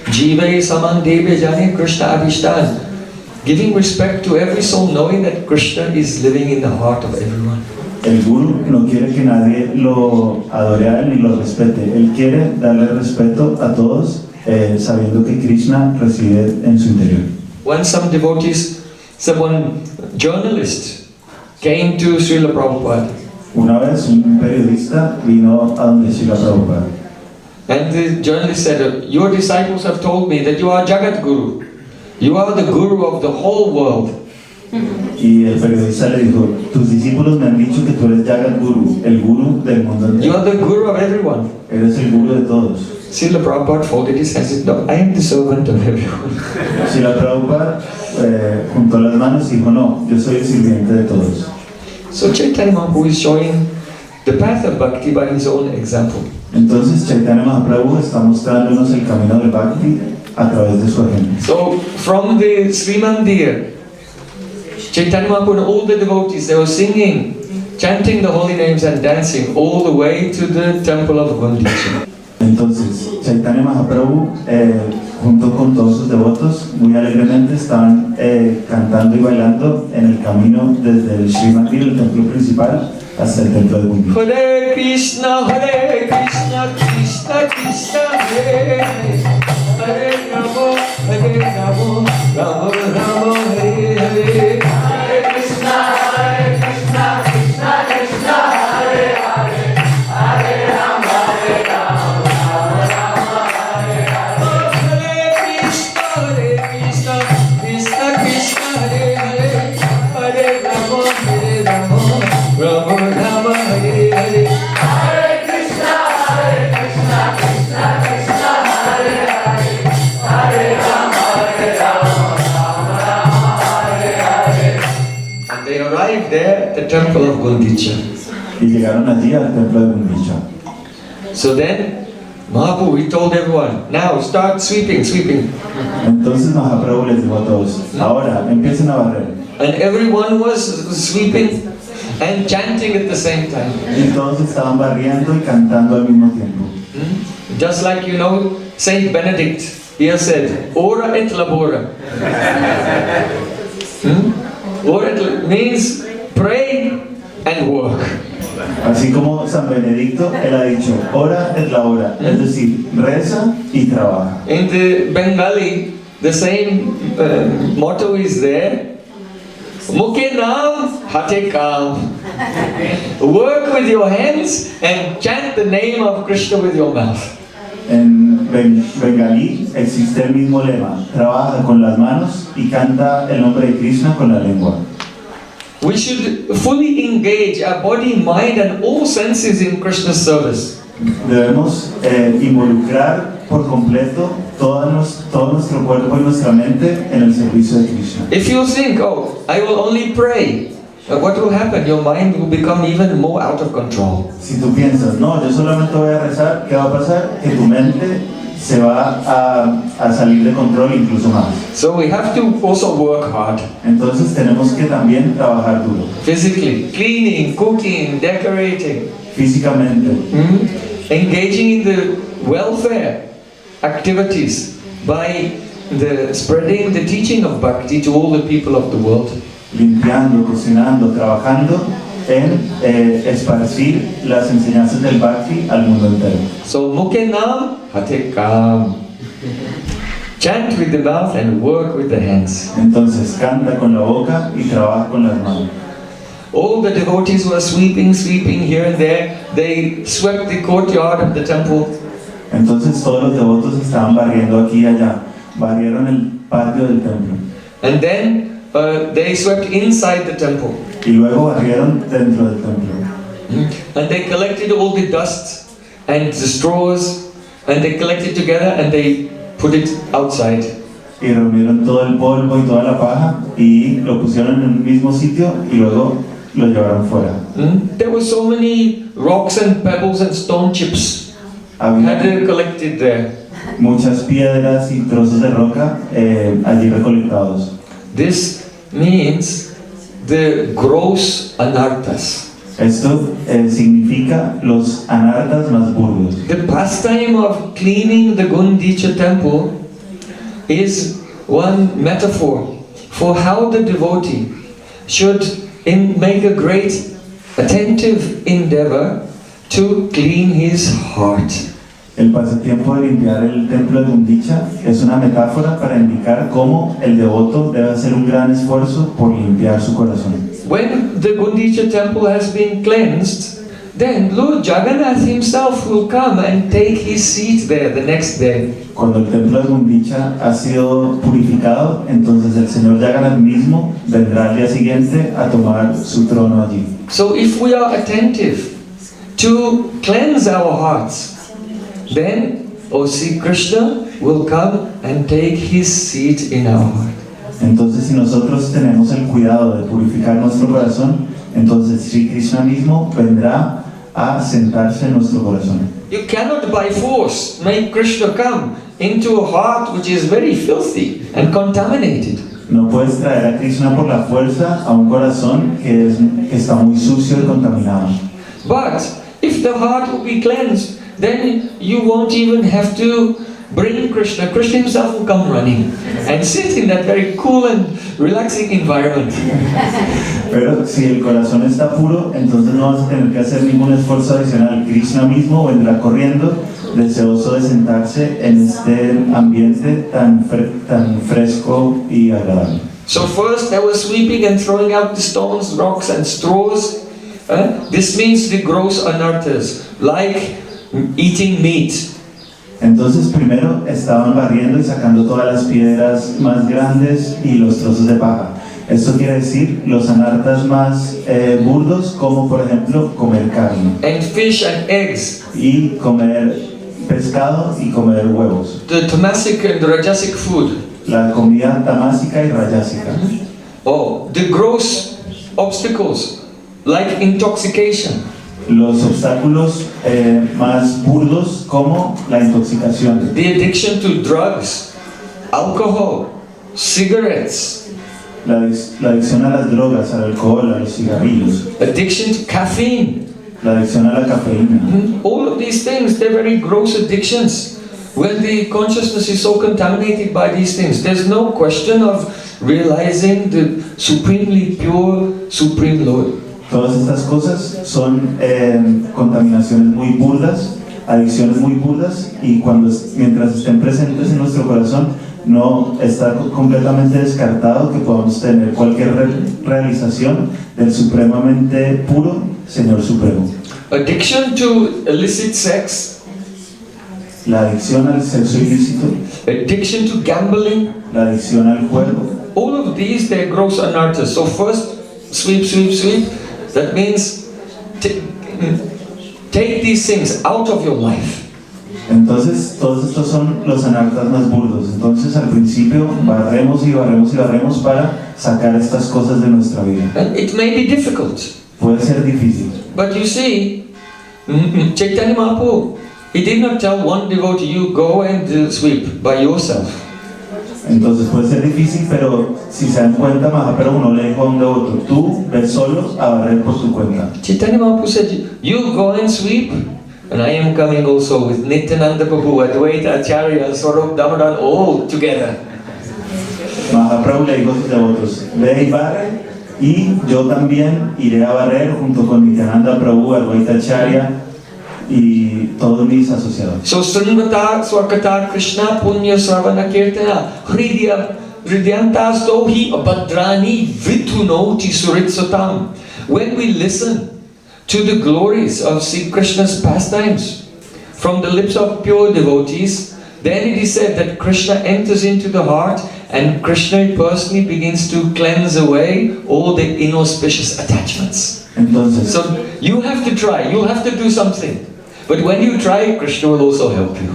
Jive saman deve jane Krishna adhishtan. Giving respect to every soul, knowing that Krishna is living in the heart of everyone. El guru no quiere que nadie lo adore a él ni lo respete. Él quiere darle respeto a todos, sabiendo que Krishna reside en su interior. One journalist came to Srila Prabhupada. Una vez un periodista vino a donde Srila Prabhupada. And the journalist said, your disciples have told me that you are Jagat Guru. You are the guru of the whole world. Y el periodista le dijo, tus discípulos me han dicho que tú eres Jagat Guru, el guru del mundo entero. You are the guru of everyone. Eres el guru de todos. Srila Prabhupada folded his hands and said, no, I am the servant of everyone. Srila Prabhupada juntó las manos y dijo, no, yo soy el sirviente de todos. So Chaitanya Mahaprabhu is showing the path of bhakti by his own example. Entonces Chaitanya Mahaprabhu está mostrándonos el camino del bhakti a través de su ejemplo. So from the Sri Mandir, Chaitanya Mahaprabhu and all the devotees, they were singing, chanting the holy names and dancing all the way to the temple of Gundica. Entonces Chaitanya Mahaprabhu junto con todos sus devotos, muy alegremente estaban cantando y bailando en el camino desde el Sri Mandir, el templo principal, hasta el templo de Gundica. Hare Krishna, Krishna Krishna, Hare Hare, Hare Rama, Rama Rama, Hare Hare. Hare Krishna, Krishna Krishna, Hare Hare, Hare Rama, Rama Rama, Hare Hare. Hare Krishna, Krishna Krishna, Hare Hare, Hare Rama, Rama Rama, Hare Hare. Hare Krishna, Krishna Krishna, Hare Hare, Hare Rama, Rama Rama, Hare Hare. And they arrived there at the temple of Gundica. Y llegaron allí al templo de Gundica. So then, Mahaprabhu, he told everyone, now start sweeping. Entonces Mahaprabhu les dijo a todos, ahora empiecen a barrer. And everyone was sweeping and chanting at the same time. Y todos estaban barriendo y cantando al mismo tiempo. Just like you know, Saint Benedict, he has said, ora et labora. Ora et means pray and work. Así como San Benedicto, él ha dicho, ora et labora, es decir, reza y trabaja. In the Bengali, the same motto is there. Mukhe naam hate kaam. Work with your hands and chant the name of Krishna with your mouth. En bengalí existe el mismo lema, trabaja con las manos y canta el nombre de Krishna con la lengua. We should fully engage our body, mind and all senses in Krishna's service. Debemos involucrar por completo todo nuestro cuerpo y nuestra mente en el servicio de Krishna. If you think, oh, I will only pray, what will happen? Your mind will become even more out of control. Si tú piensas, no, yo solamente voy a rezar, ¿qué va a pasar? Que tu mente se va a salir de control incluso más. So we have to also work hard. Entonces tenemos que también trabajar duro. Physically, cleaning, cooking, decorating. Físicamente. Engaging in the welfare activities by spreading the teaching of bhakti to all the people of the world. Limpiando, cocinando, trabajando en esparcir las enseñanzas del bhakti al mundo entero. So mukhe naam hate kaam. Chant with the mouth and work with the hands. Entonces canta con la boca y trabaja con las manos. All the devotees were sweeping here and there. They swept the courtyard of the temple. Entonces todos los devotos estaban barriendo aquí y allá. Barrieron el patio del templo. And then they swept inside the temple. Y luego barrieron dentro del templo. And they collected all the dust and the straws, and they collected together and they put it outside. Y reunieron todo el polvo y toda la paja y lo pusieron en un mismo sitio y luego lo llevaron fuera. There were so many rocks and pebbles and stone chips had collected there. Muchas piedras y trozos de roca allí recolectados. This means the gross anarthas. Esto significa los anartas más burdos. The pastime of cleaning the Gundica temple is one metaphor for how the devotee should make a great attentive endeavor to clean his heart. El pasatiempo de limpiar el templo de Gundica es una metáfora para indicar cómo el devoto debe hacer un gran esfuerzo por limpiar su corazón. When the Gundica temple has been cleansed, then Lord Jagannath himself will come and take his seat there the next day. Cuando el templo de Gundica ha sido purificado, entonces el Señor Jagannath mismo vendrá al día siguiente a tomar su trono allí. So if we are attentive to cleanse our hearts, then Sri Krishna will come and take his seat in our heart. Entonces si nosotros tenemos el cuidado de purificar nuestro corazón, entonces Sri Krishna mismo vendrá a sentarse en nuestro corazón. You cannot by force make Krishna come into a heart which is very filthy and contaminated. No puedes traer a Krishna por la fuerza a un corazón que está muy sucio y contaminado. But if the heart will be cleansed, then you won't even have to bring Krishna. Krishna himself will come running and sit in that very cool and relaxing environment. Pero si el corazón está puro, entonces no vas a tener que hacer ningún esfuerzo adicional. Krishna mismo vendrá corriendo, deseoso de sentarse en este ambiente tan fresco y agradable. So first they were sweeping and throwing out the stones, rocks and straws. This means the gross anarthas, like eating meat. Entonces primero estaban barriendo y sacando todas las piedras más grandes y los trozos de paja. Esto quiere decir los anartas más burdos, como por ejemplo comer carne. And fish and eggs. Y comer pescado y comer huevos. The tamasic and rajasic food. La comida tamásica y rayásica. Oh, the gross obstacles, like intoxication. Los obstáculos más burdos, como la intoxicación. The addiction to drugs, alcohol, cigarettes. La adicción a las drogas, al alcohol, a los cigarrillos. Addiction to caffeine. La adicción a la cafeína. All of these things, they're very gross addictions. When the consciousness is so contaminated by these things, there's no question of realizing the supremely pure, Supreme Lord. Todas estas cosas son contaminaciones muy burdas, adicciones muy burdas, y mientras estén presentes en nuestro corazón, no está completamente descartado que podamos tener cualquier realización del supremamente puro Señor Supremo. Addiction to illicit sex. La adicción al sexo ilícito. Addiction to gambling. La adicción al juego. All of these, they're gross anarthas. So first, sweep, sweep, sweep. That means take these things out of your life. Entonces, todos estos son los anartas más burdos. Entonces, al principio, barremos y barremos y barremos para sacar estas cosas de nuestra vida. And it may be difficult. Puede ser difícil. But you see, Chaitanya Mahaprabhu, he did not tell one devotee, you go and sweep by yourself. Entonces puede ser difícil, pero si se dan cuenta, Mahaprabhu no le dijo a un devoto, tú ves solo a barrer por tu cuenta. Chaitanya Mahaprabhu said, you go and sweep, and I am coming also with Nityananda Prabhu, Advaita Acharya, Swarup Damodar, all together. Mahaprabhu le dijo a sus devotos, ve y barre, y yo también iré a barrer junto con Nityananda Prabhu, Advaita Acharya y todos mis asociados. So Srimata Swakata Krishna Punya Sravana Kirtana Hridyantas Dohi Abhadrani Vitunoti Suritsatam. When we listen to the glories of Sri Krishna's pastimes from the lips of pure devotees, then it is said that Krishna enters into the heart and Krishna personally begins to cleanse away all the inauspicious attachments. Entonces, so you have to try, you have to do something. But when you try, Krishna will also help you.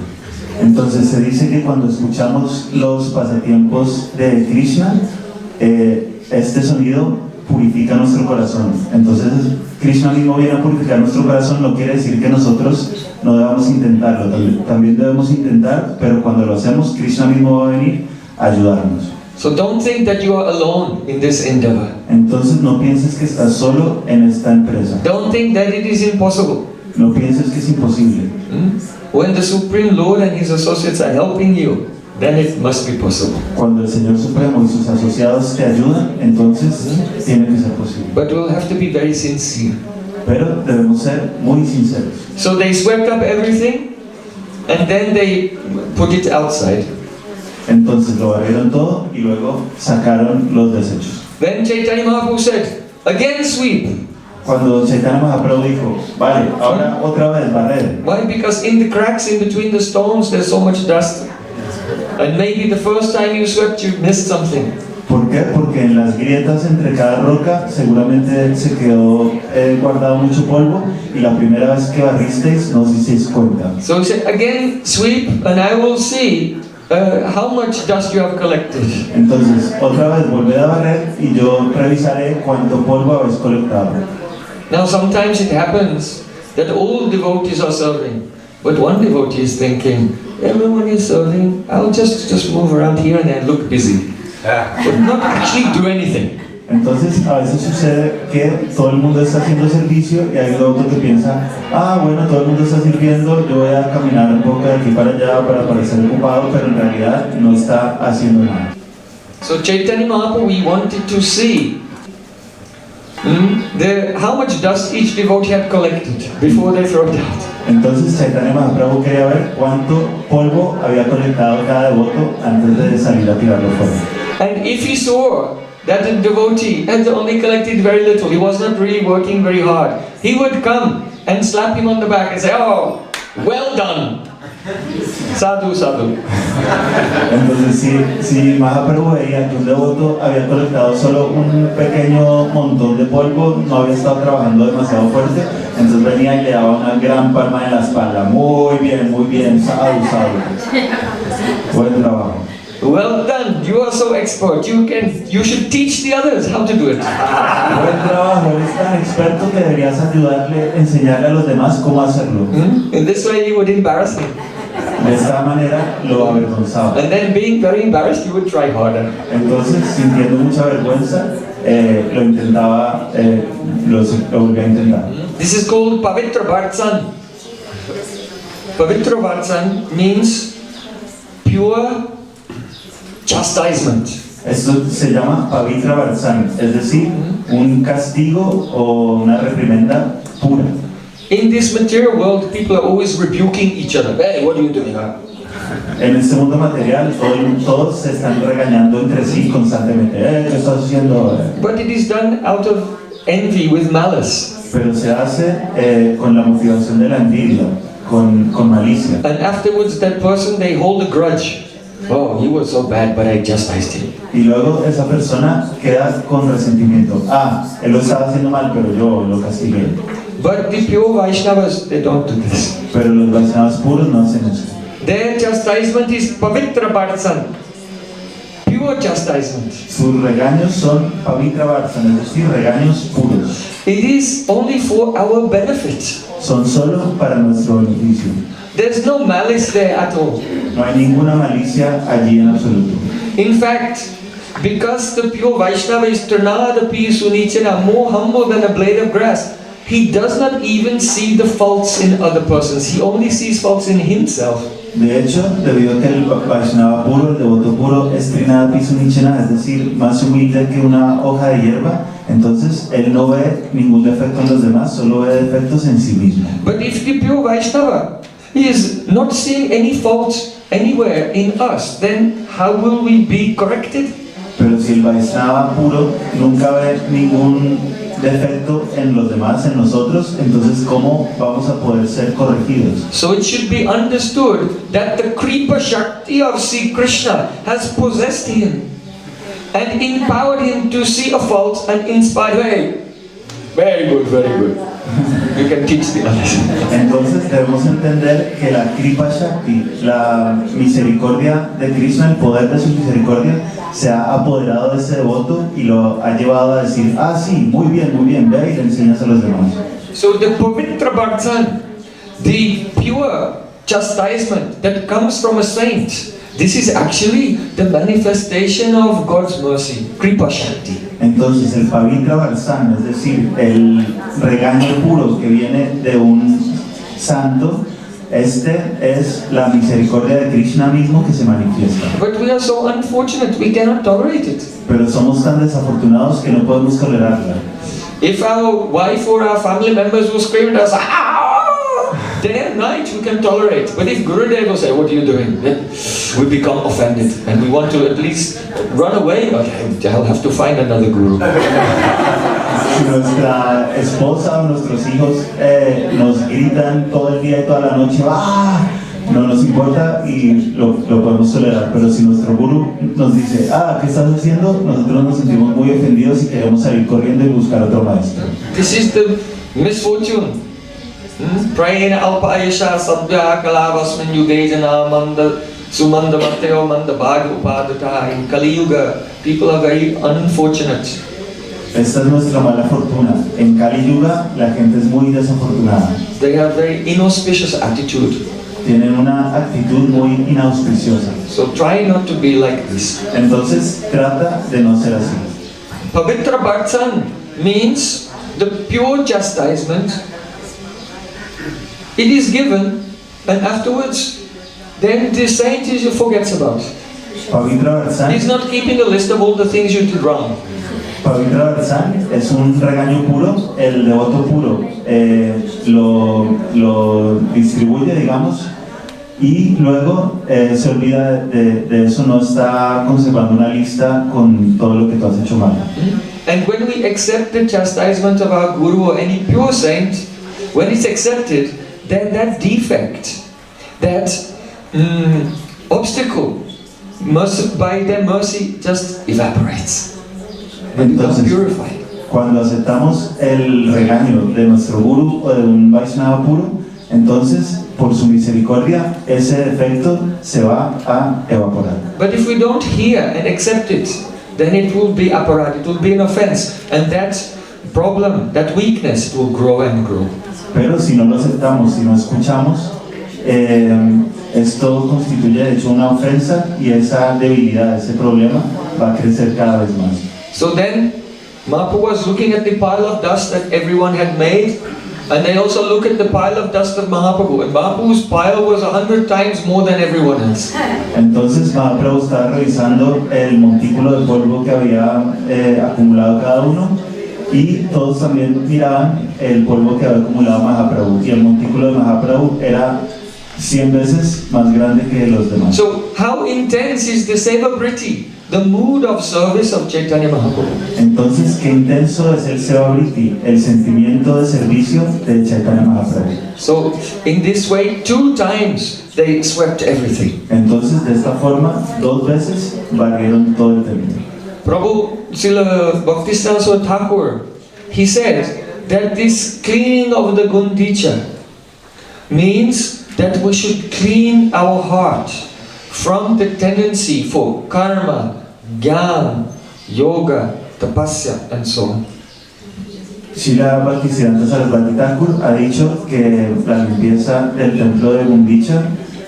Entonces se dice que cuando escuchamos los pasatiempos de Krishna, este sonido purifica nuestro corazón. Entonces Krishna mismo viene a purificar nuestro corazón, no quiere decir que nosotros no debamos intentarlo, también debemos intentar, pero cuando lo hacemos, Krishna mismo va a venir a ayudarnos. So don't think that you are alone in this endeavor. Entonces no pienses que estás solo en esta empresa. Don't think that it is impossible. No pienses que es imposible. When the Supreme Lord and His associates are helping you, then it must be possible. Cuando el Señor Supremo y sus asociados te ayudan, entonces tiene que ser posible. But we'll have to be very sincere. Pero debemos ser muy sinceros. So they swept up everything, and then they put it outside. Entonces lo barrieron todo y luego sacaron los desechos. Then Chaitanya Mahaprabhu said, again sweep. Cuando Chaitanya Mahaprabhu dijo, vale, ahora otra vez barrer. Why? Because in the cracks in between the stones there's so much dust. And maybe the first time you swept you missed something. ¿Por qué? Porque en las grietas entre cada roca seguramente se quedó guardado mucho polvo y la primera vez que barristeis no os disteis cuenta. So he said, again sweep and I will see how much dust you have collected. Entonces, otra vez volved a barrer y yo revisaré cuánto polvo habéis colectado. Now sometimes it happens that all devotees are serving, but one devotee is thinking, everyone is serving, I'll just move around here and then look busy. But not actually do anything. Entonces a veces sucede que todo el mundo está haciendo servicio y hay otro que piensa, ah bueno, todo el mundo está sirviendo, yo voy a caminar un poco de aquí para allá para parecer ocupado, pero en realidad no está haciendo nada. So Chaitanya Mahaprabhu, we wanted to see how much dust each devotee had collected before they throw it out. Entonces Chaitanya Mahaprabhu quería ver cuánto polvo había colectado cada devoto antes de salir a tirarlo fuera. And if he saw that the devotee had only collected very little, he was not really working very hard, he would come and slap him on the back and say, oh, well done. Sadhu, sadhu. Entonces si Mahaprabhu veía que un devoto había colectado solo un pequeño montón de polvo, no había estado trabajando demasiado fuerte, entonces venía y le daba una gran palma en la espalda. Muy bien, sadhu, sadhu. Buen trabajo. Well done, you are so expert, you should teach the others how to do it. Buen trabajo, eres tan experto que deberías enseñarle a los demás cómo hacerlo. In this way you would embarrass him. De esta manera lo avergonzaba. And then being very embarrassed, you would try harder. Entonces, sintiendo mucha vergüenza, lo intentaba, lo volvía a intentar. This is called Pavitra Bhartsan. Pavitra Bhartsan means pure chastisement. Esto se llama Pavitra Bhartsan, es decir, un castigo o una reprimenda pura. In this material world, people are always rebuking each other. Hey, what are you doing? En este mundo material, todos se están regañando entre sí constantemente. ¿Qué estás haciendo? But it is done out of envy, with malice. Pero se hace con la motivación de la envidia, con malicia. And afterwards, that person, they hold a grudge. Oh, he was so bad, but I chastised him. Y luego esa persona queda con resentimiento. Ah, él lo estaba haciendo mal, pero yo lo castigué. But the pure Vaishnavas, they don't do this. Pero los Vaishnavas puros no hacen eso. Their chastisement is Pavitra Bhartsan, pure chastisement. Sus regaños son Pavitra Bhartsan, es decir, regaños puros. It is only for our benefit. Son solo para nuestro beneficio. There's no malice there at all. No hay ninguna malicia allí en absoluto. In fact, because the pure Vaishnava is Trinadapi Sunichana, more humble than a blade of grass, he does not even see the faults in other persons. He only sees faults in himself. De hecho, debido a que el Vaishnava puro, el devoto puro, es Trinadapi Sunichana, es decir, más humilde que una hoja de hierba, entonces él no ve ningún defecto en los demás, solo ve defectos en sí mismo. But if the pure Vaishnava is not seeing any faults anywhere in us, then how will we be corrected? Pero si el Vaishnava puro nunca ve ningún defecto en los demás, en nosotros, entonces ¿cómo vamos a poder ser corregidos? So it should be understood that the Kripa Shakti of Sri Krishna has possessed him and empowered him to see a fault and inspire, hey, very good, very good. You can teach the others. Entonces debemos entender que la Kripa Shakti, la misericordia de Krishna, el poder de su misericordia, se ha apoderado de ese devoto y lo ha llevado a decir, ah sí, muy bien, ve y le enseñas a los demás. So the Pavitra Bhartsan, the pure chastisement that comes from a saint, this is actually the manifestation of God's mercy, Kripa Shakti. Entonces el Pavitra Bhartsan, es decir, el regaño puro que viene de un santo, este es la misericordia de Krishna mismo que se manifiesta. But we are so unfortunate, we cannot tolerate it. Pero somos tan desafortunados que no podemos tolerarla. If our wife or our family members will scream at us, day and night we can tolerate. But if Gurudev will say, what are you doing? Then we become offended and we want to at least run away. But I'll have to find another guru. Si nuestra esposa o nuestros hijos nos gritan todo el día y toda la noche, no nos importa y lo podemos tolerar. Pero si nuestro guru nos dice, ¿qué estás haciendo? Nosotros nos sentimos muy ofendidos y queremos salir corriendo y buscar otro maestro. This is the misfortune. Prayena alpayasha sabya kalavasmin yugejana manda sumanda mateo manda bhag upadata. In Kali Yuga, people are very unfortunate. Esta es nuestra mala fortuna. En Kali Yuga la gente es muy desafortunada. They have very inauspicious attitude. Tienen una actitud muy inauspiciosa. So try not to be like this. Entonces trata de no ser así. Pavitra Bhartan means the pure chastisement. It is given, and afterwards, then the saint forgets about it. Pavitra Bhartan. He's not keeping a list of all the things you did wrong. Pavitra Bhartan es un regaño puro, el devoto puro lo distribuye, digamos, y luego se olvida de eso, no está conservando una lista con todo lo que tú has hecho mal. And when we accept the chastisement of our Guru or any pure saint, when it's accepted, then that defect, that obstacle, by their mercy, just evaporates. Entonces, cuando aceptamos el regaño de nuestro Guru o de un Vaishnava puro, entonces, por su misericordia, ese defecto se va a evaporar. But if we don't hear and accept it, then it will be aparat, it will be an offense, and that problem, that weakness will grow and grow. Pero si no lo aceptamos, si no escuchamos, esto constituye de hecho una ofensa y esa debilidad, ese problema va a crecer cada vez más. So then, Mahaprabhu was looking at the pile of dust that everyone had made, and they also look at the pile of dust of Mahaprabhu, and Mahaprabhu's pile was 100 times more than everyone else. Entonces Mahaprabhu estaba revisando el montículo de polvo que había acumulado cada uno, y todos también miraban el polvo que había acumulado Mahaprabhu, y el montículo de Mahaprabhu era 100 veces más grande que los demás. So how intense is the Seva Briti, the mood of service of Chaitanya Mahaprabhu? Entonces, qué intenso es el Seva Briti, el sentimiento de servicio de Chaitanya Mahaprabhu. So in this way, 2 times they swept everything. Entonces, de esta forma, 2 veces barrieron todo el templo. Prabhu Srila Bhaktisiddhanta Thakur, he said that this cleaning of the Gundica means that we should clean our heart from the tendency for karma, jnana, yoga, tapasya, and so on. Srila Bhaktisiddhanta Sarasvati Thakur ha dicho que la limpieza del templo de Gundica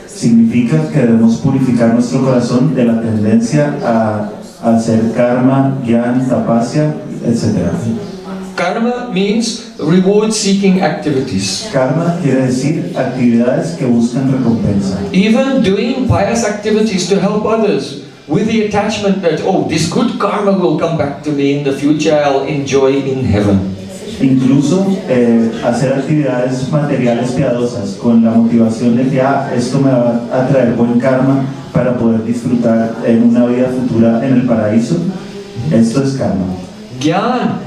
significa que debemos purificar nuestro corazón de la tendencia a hacer karma, jnana, tapasya, etc. Karma means reward-seeking activities. Karma quiere decir actividades que buscan recompensa. Even doing pious activities to help others with the attachment that, oh, this good karma will come back to me in the future, I'll enjoy in heaven. Incluso hacer actividades materiales piadosas con la motivación de que esto me va a traer buen karma para poder disfrutar en una vida futura en el paraíso, esto es karma. Jnana.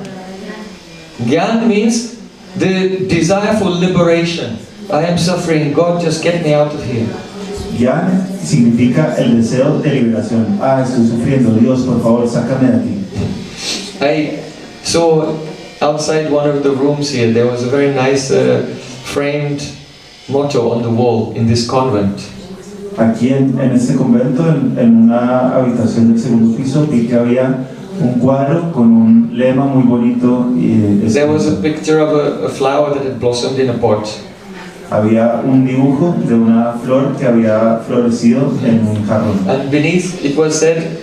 Jnana means the desire for liberation. I am suffering, God just get me out of here. Jnana significa el deseo de liberación. Estoy sufriendo, Dios, por favor, sácame de aquí. I saw outside one of the rooms here, there was a very nice framed motto on the wall in this convent. Aquí en este convento, en una habitación del segundo piso, vi que había un cuadro con un lema muy bonito. There was a picture of a flower that had blossomed in a pot. Había un dibujo de una flor que había florecido en un jarrón. And beneath it was said,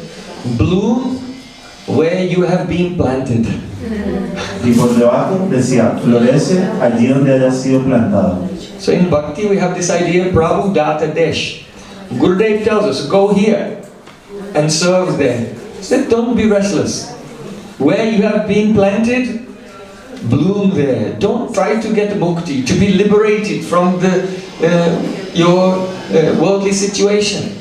bloom where you have been planted. Y por debajo decía, florece allí donde hayas sido plantado. So in Bhakti we have this idea, Prabhu Data Desh. Gurudev tells us, go here and serve there. He said, don't be restless. Where you have been planted, bloom there. Don't try to get mukti, to be liberated from your worldly situation.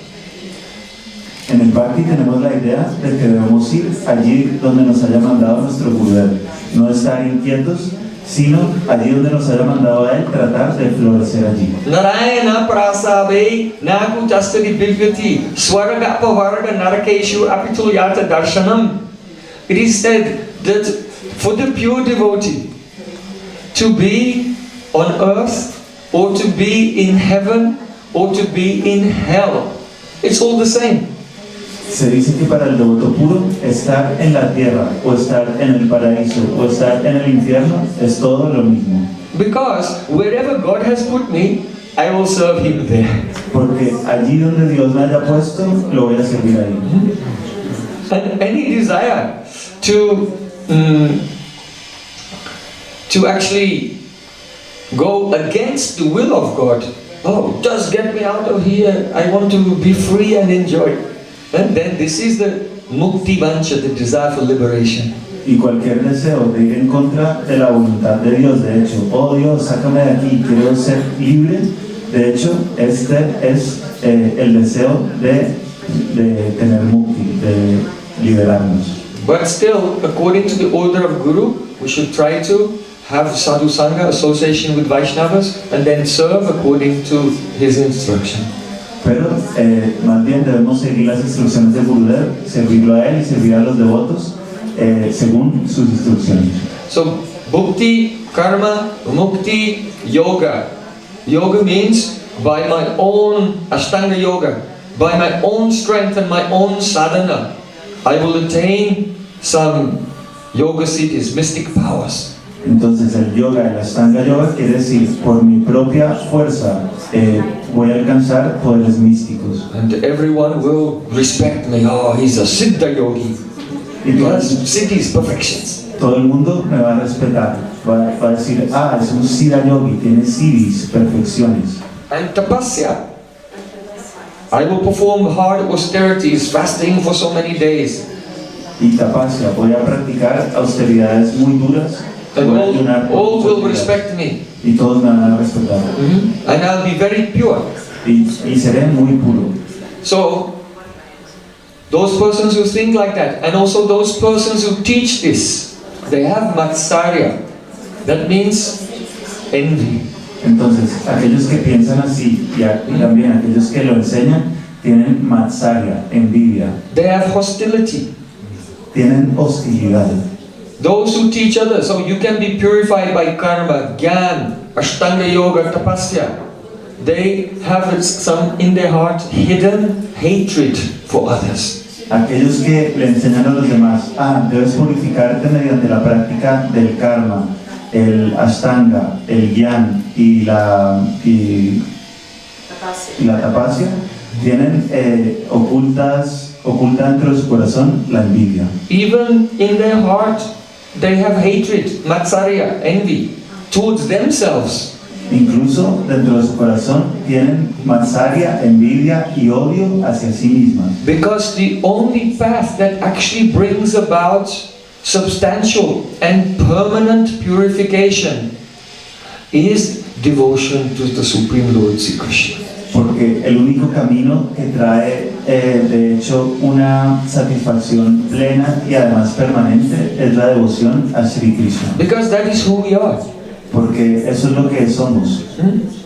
En el Bhakti tenemos la idea de que debemos ir allí donde nos haya mandado nuestro Gurudev. No estar inquietos, sino allí donde nos haya mandado a él, tratar de florecer allí. Narayana prasabe nagu chastari bhivyati swarga pavarga narakeshu apitulyata darshanam. It is said that for the pure devotee to be on earth or to be in heaven or to be in hell, it's all the same. Se dice que para el devoto puro, estar en la tierra, o estar en el paraíso, o estar en el infierno, es todo lo mismo. Because wherever God has put me, I will serve Him there. Porque allí donde Dios me haya puesto, lo voy a servir ahí. And any desire to to actually go against the will of God. Oh, just get me out of here. I want to be free and enjoy. And then this is the mukti vancha, the desire for liberation. Y cualquier deseo de ir en contra de la voluntad de Dios, de hecho, oh Dios, sácame de aquí, quiero ser libre. De hecho, este es el deseo de tener mukti, de liberarnos. But still, according to the order of Guru, we should try to have sadhu sangha, association with Vaishnavas, and then serve according to his instruction. Pero más bien debemos seguir las instrucciones de Gurudev, servirlo a él y servir a los devotos según sus instrucciones. So, bhukti, karma, mukti, yoga. Yoga means by my own Ashtanga yoga, by my own strength and my own sadhana, I will attain some yoga siddhis, mystic powers. Entonces el yoga, el Ashtanga yoga quiere decir, por mi propia fuerza voy a alcanzar poderes místicos. And everyone will respect me. Oh, he's a siddha yogi. He has siddhis, perfections. Todo el mundo me va a respetar. Va a decir, ah, es un siddha yogi, tiene siddhis, perfecciones. And tapasya. I will perform hard austerities, fasting for so many days. Y tapasya, voy a practicar austeridades muy duras. And all will respect me. Y todos me van a respetar. And I'll be very pure. Y seré muy puro. So, those persons who think like that, and also those persons who teach this, they have matsarya. That means envy. Entonces, aquellos que piensan así y también aquellos que lo enseñan tienen matsarya, envidia. They have hostility. Tienen hostilidad. Those who teach others, so you can be purified by karma, gyan, ashtanga yoga, tapasya. They have some in their heart hidden hatred for others. Aquellos que le enseñan a los demás, debes purificarte mediante la práctica del karma, el ashtanga, el gyan y la tapasya, tienen oculta dentro de su corazón la envidia. Even in their heart, they have hatred, matsarya, envy towards themselves. Incluso dentro de su corazón tienen matsarya, envidia y odio hacia sí mismas. Because the only path that actually brings about substantial and permanent purification is devotion to the Supreme Lord Sri Krishna. Porque el único camino que trae de hecho una satisfacción plena y además permanente es la devoción a Sri Krishna. Because that is who we are. Porque eso es lo que somos.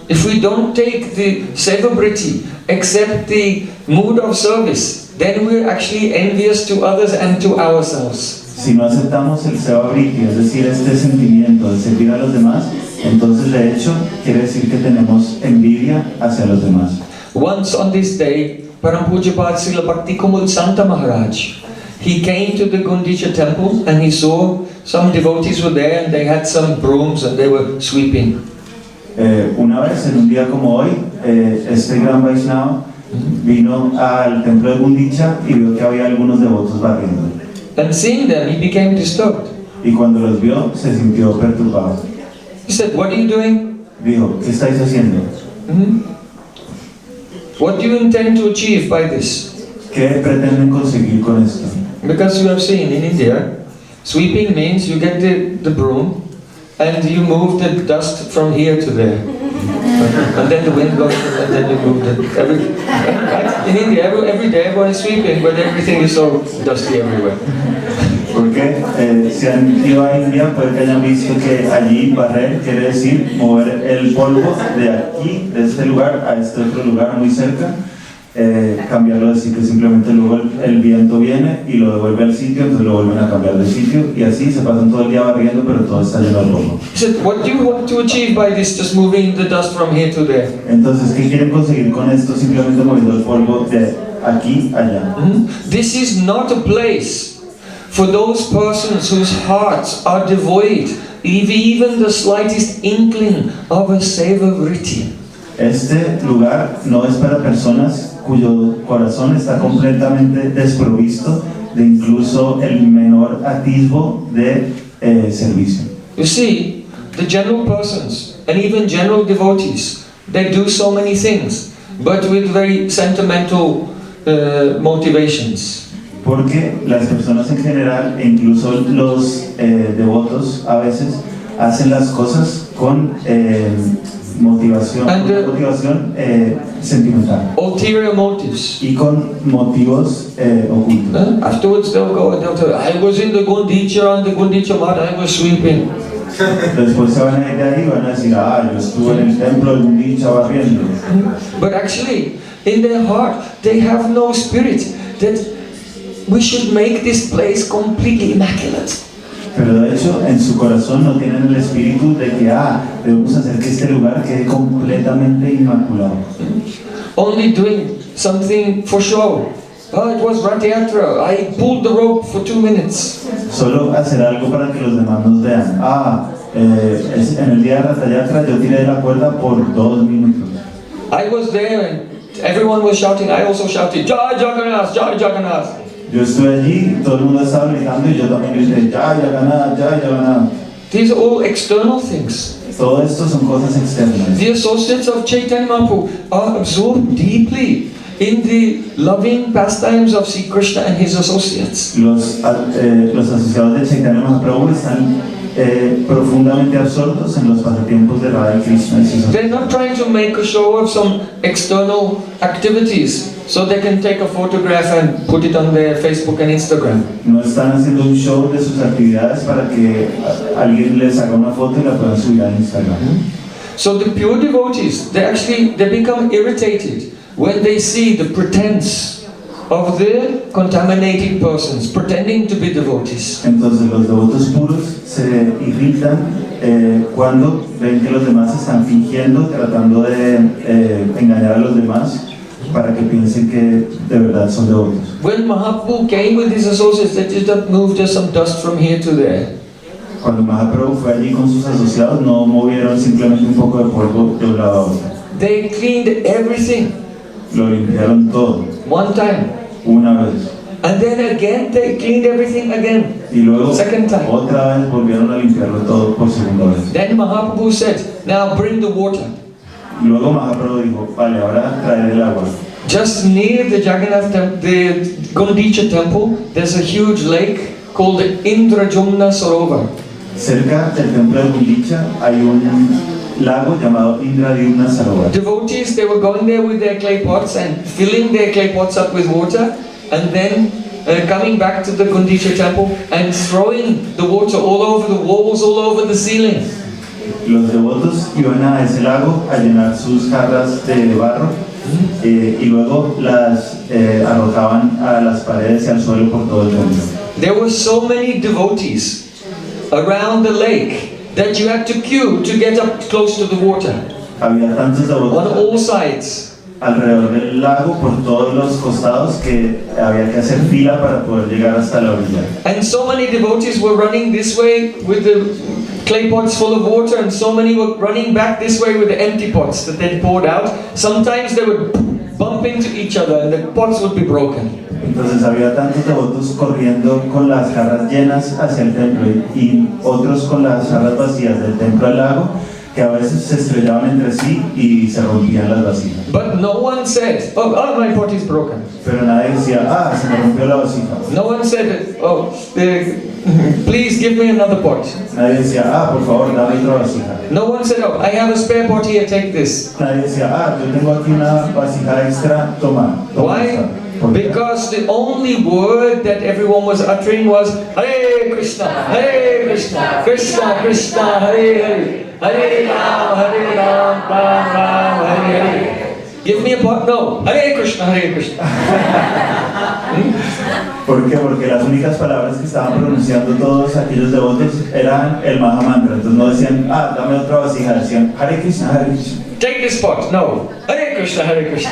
If we don't take the seva-vritti, accept the mood of service, then we're actually envious to others and to ourselves. Si no aceptamos el seva-vritti, es decir, este sentimiento de servir a los demás, entonces de hecho quiere decir que tenemos envidia hacia los demás. Once on this day, Param Pujapad Srila Bhakti Kumud Santa Maharaj, he came to the Gundica temple and he saw some devotees were there and they had some brooms and they were sweeping. Una vez, en un día como hoy, este gran Vaishnava vino al templo de Gundica y vio que había algunos devotos barriendo. And seeing them, he became disturbed. Y cuando los vio, se sintió perturbado. He said, "What are you doing?" Dijo, ¿qué estáis haciendo? What do you intend to achieve by this? ¿Qué pretenden conseguir con esto? Because you have seen in India, sweeping means you get the broom and you move the dust from here to there. And then the wind goes and then you move it. In India, every day everyone is sweeping, but everything is so dusty everywhere. Porque si han ido a India, puede que hayan visto que allí barrer quiere decir mover el polvo de aquí, de este lugar, a este otro lugar muy cerca, cambiarlo de sitio. Simplemente luego el viento viene y lo devuelve al sitio, entonces lo vuelven a cambiar de sitio y así se pasan todo el día barriendo, pero todo está lleno de polvo. He said, what do you want to achieve by this, just moving the dust from here to there? Entonces, ¿qué quieren conseguir con esto? Simplemente moviendo el polvo de aquí a allá. This is not a place for those persons whose hearts are devoid of even the slightest inkling of a seva-vritti. Este lugar no es para personas cuyo corazón está completamente desprovisto de incluso el menor atisbo de servicio. You see, the general persons and even general devotees, they do so many things, but with very sentimental motivations. Porque las personas en general, e incluso los devotos a veces, hacen las cosas con motivación sentimental. Ulterior motives. Y con motivos ocultos. Afterwards they'll go and they'll tell, I was in the Gundica, on the Gundica mat, I was sweeping. Después se van a ir de ahí y van a decir, yo estuve en el templo de Gundica barriendo. But actually, in their heart, they have no spirit that we should make this place completely immaculate. Pero de hecho, en su corazón no tienen el espíritu de que debemos hacer que este lugar quede completamente inmaculado. Only doing something for show. It was Ratiyatra. I pulled the rope for 2 minutes. Solo hacer algo para que los demás nos vean. En el día de Ratiyatra yo tiré la cuerda por 2 minutos. I was there and everyone was shouting. I also shouted, Jai Jagannath, Jai Jagannath. Yo estuve allí, todo el mundo estaba gritando y yo también grité, Jai Jagannath, Jai Jagannath. These are all external things. Todo esto son cosas externas. The associates of Chaitanya Mahaprabhu are absorbed deeply in the loving pastimes of Sri Krishna and his associates. Los asociados de Chaitanya Mahaprabhu están profundamente absortos en los pasatiempos de Radha y Krishna. They're not trying to make a show of some external activities so they can take a photograph and put it on their Facebook and Instagram. No están haciendo un show de sus actividades para que alguien les haga una foto y la puedan subir a Instagram. So the pure devotees, they become irritated when they see the pretense of the contaminated persons pretending to be devotees. Entonces los devotos puros se irritan cuando ven que los demás están fingiendo, tratando de engañar a los demás para que piensen que de verdad son devotos. When Mahaprabhu came with his associates, they just moved just some dust from here to there. Cuando Mahaprabhu fue allí con sus asociados, no movieron simplemente un poco de polvo de un lado a otro. They cleaned everything. Lo limpiaron todo. One time. Una vez. And then again they cleaned everything again. Y luego second time. Otra vez volvieron a limpiarlo todo por segunda vez. Then Mahaprabhu said, now bring the water. Luego Mahaprabhu dijo, vale, ahora traer el agua. Just near the Jagannath the Gundica temple, there's a huge lake called the Indrajumna Sarovar. Cerca del templo de Gundica hay un lago llamado Indrajumna Sarovar. Devotees, they were going there with their clay pots and filling their clay pots up with water, and then coming back to the Gundica temple and throwing the water all over the walls, all over the ceiling. Los devotos iban a ese lago a llenar sus jarras de barro y luego las arrojaban a las paredes y al suelo por todo el templo. There were so many devotees around the lake that you had to queue to get up close to the water. Había tantos devotos on all sides. Alrededor del lago por todos los costados que había que hacer fila para poder llegar hasta la orilla. And so many devotees were running this way with the clay pots full of water, and so many were running back this way with the empty pots that they'd poured out. Sometimes they would bump into each other and the pots would be broken. Entonces había tantos devotos corriendo con las jarras llenas hacia el templo y otros con las jarras vacías del templo al lago, que a veces se estrellaban entre sí y se rompían las vasijas. But no one said, oh, my pot is broken. Pero nadie decía, se me rompió la vasija. No one said, please give me another pot. Nadie decía, por favor, dame otra vasija. No one said, I have a spare pot here, take this. Nadie decía, yo tengo aquí una vasija extra, toma. Why? Because the only word that everyone was uttering was Hare Krishna, Krishna Krishna, Hare Hare, Hare Ram, Ram Ram, Hare Hare. Give me a pot? No. Hare Krishna, Hare Krishna. ¿Por qué? Porque las únicas palabras que estaban pronunciando todos aquellos devotos eran el Maha Mantra. Entonces no decían, dame otra vasija, decían Hare Krishna, Hare Krishna. Take this pot. No. Hare Krishna, Hare Krishna.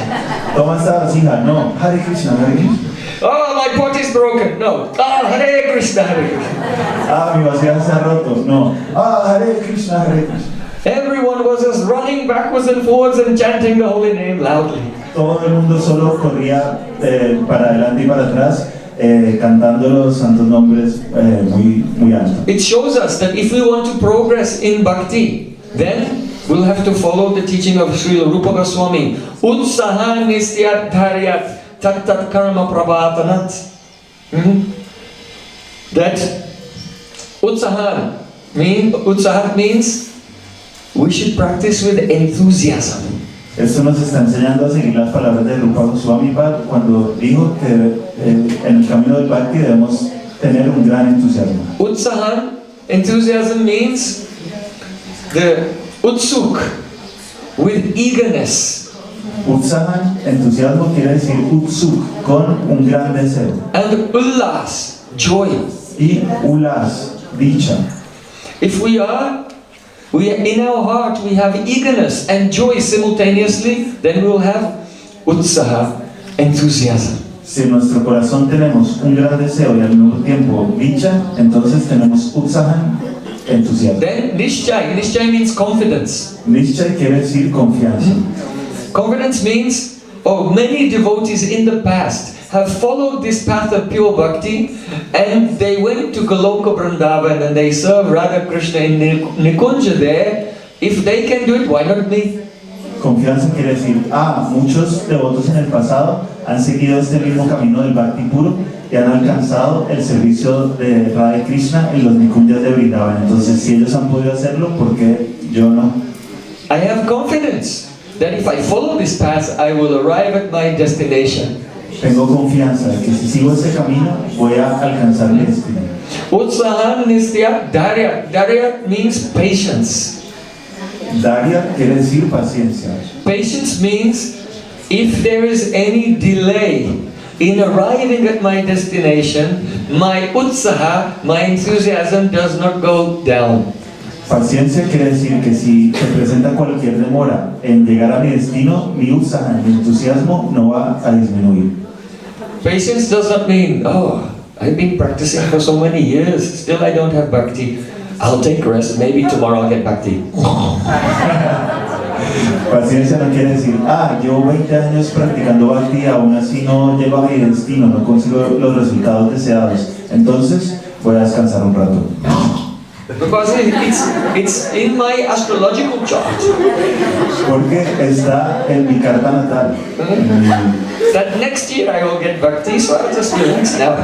Toma esta vasija. No. Hare Krishna, Hare Krishna. Oh, my pot is broken. No. Hare Krishna, Hare Krishna. Mi vasija se ha roto. No. Hare Krishna, Hare Krishna. Everyone was just running backwards and forwards and chanting the holy name loudly. Todo el mundo solo corría para adelante y para atrás, cantando los santos nombres muy alto. It shows us that if we want to progress in bhakti, then we'll have to follow the teaching of Srila Rupa Goswami. Utsaha nistyat dharyat tat karma prabhatanat. That utsaha means we should practice with enthusiasm. Esto nos está enseñando a seguir las palabras de Rupa Goswami cuando dijo que en el camino del Bhakti debemos tener un gran entusiasmo. Utsahan, enthusiasm means the utsuk, with eagerness. Utsahan, entusiasmo quiere decir utsuk, con un gran deseo. And ullas, joy. Y ulas, dicha. If we in our heart we have eagerness and joy simultaneously, then we will have utsaha, enthusiasm. Si en nuestro corazón tenemos un gran deseo y al mismo tiempo dicha, entonces tenemos utsahan, entusiasmo. Then nishchay means confidence. Nishchay quiere decir confianza. Confidence means, many devotees in the past have followed this path of pure bhakti, and they went to Goloka Vrindavan and they served Radha Krishna in Nikunja there. If they can do it, why not me? Confianza quiere decir, muchos devotos en el pasado han seguido este mismo camino del bhakti puro y han alcanzado el servicio de Radha Krishna en los Nikunjas de Vrindavan. Entonces, si ellos han podido hacerlo, ¿por qué yo no? I have confidence that if I follow this path, I will arrive at my destination. Tengo confianza de que si sigo ese camino, voy a alcanzar mi destino. Utsahan nistya dharya. Dharya means patience. Dharya quiere decir paciencia. Patience means if there is any delay in arriving at my destination, my utsaha, my enthusiasm does not go down. Paciencia quiere decir que si se presenta cualquier demora en llegar a mi destino, mi utsaha, mi entusiasmo no va a disminuir. Patience does not mean, I've been practicing for so many years, still I don't have bhakti. I'll take rest, maybe tomorrow I'll get bhakti. Paciencia no quiere decir, llevo 20 años practicando bhakti, aún así no llego a mi destino, no consigo los resultados deseados. Entonces voy a descansar un rato. Because it's in my astrological chart. Porque está en mi carta natal. That next year I will get bhakti, so I'll just relax now.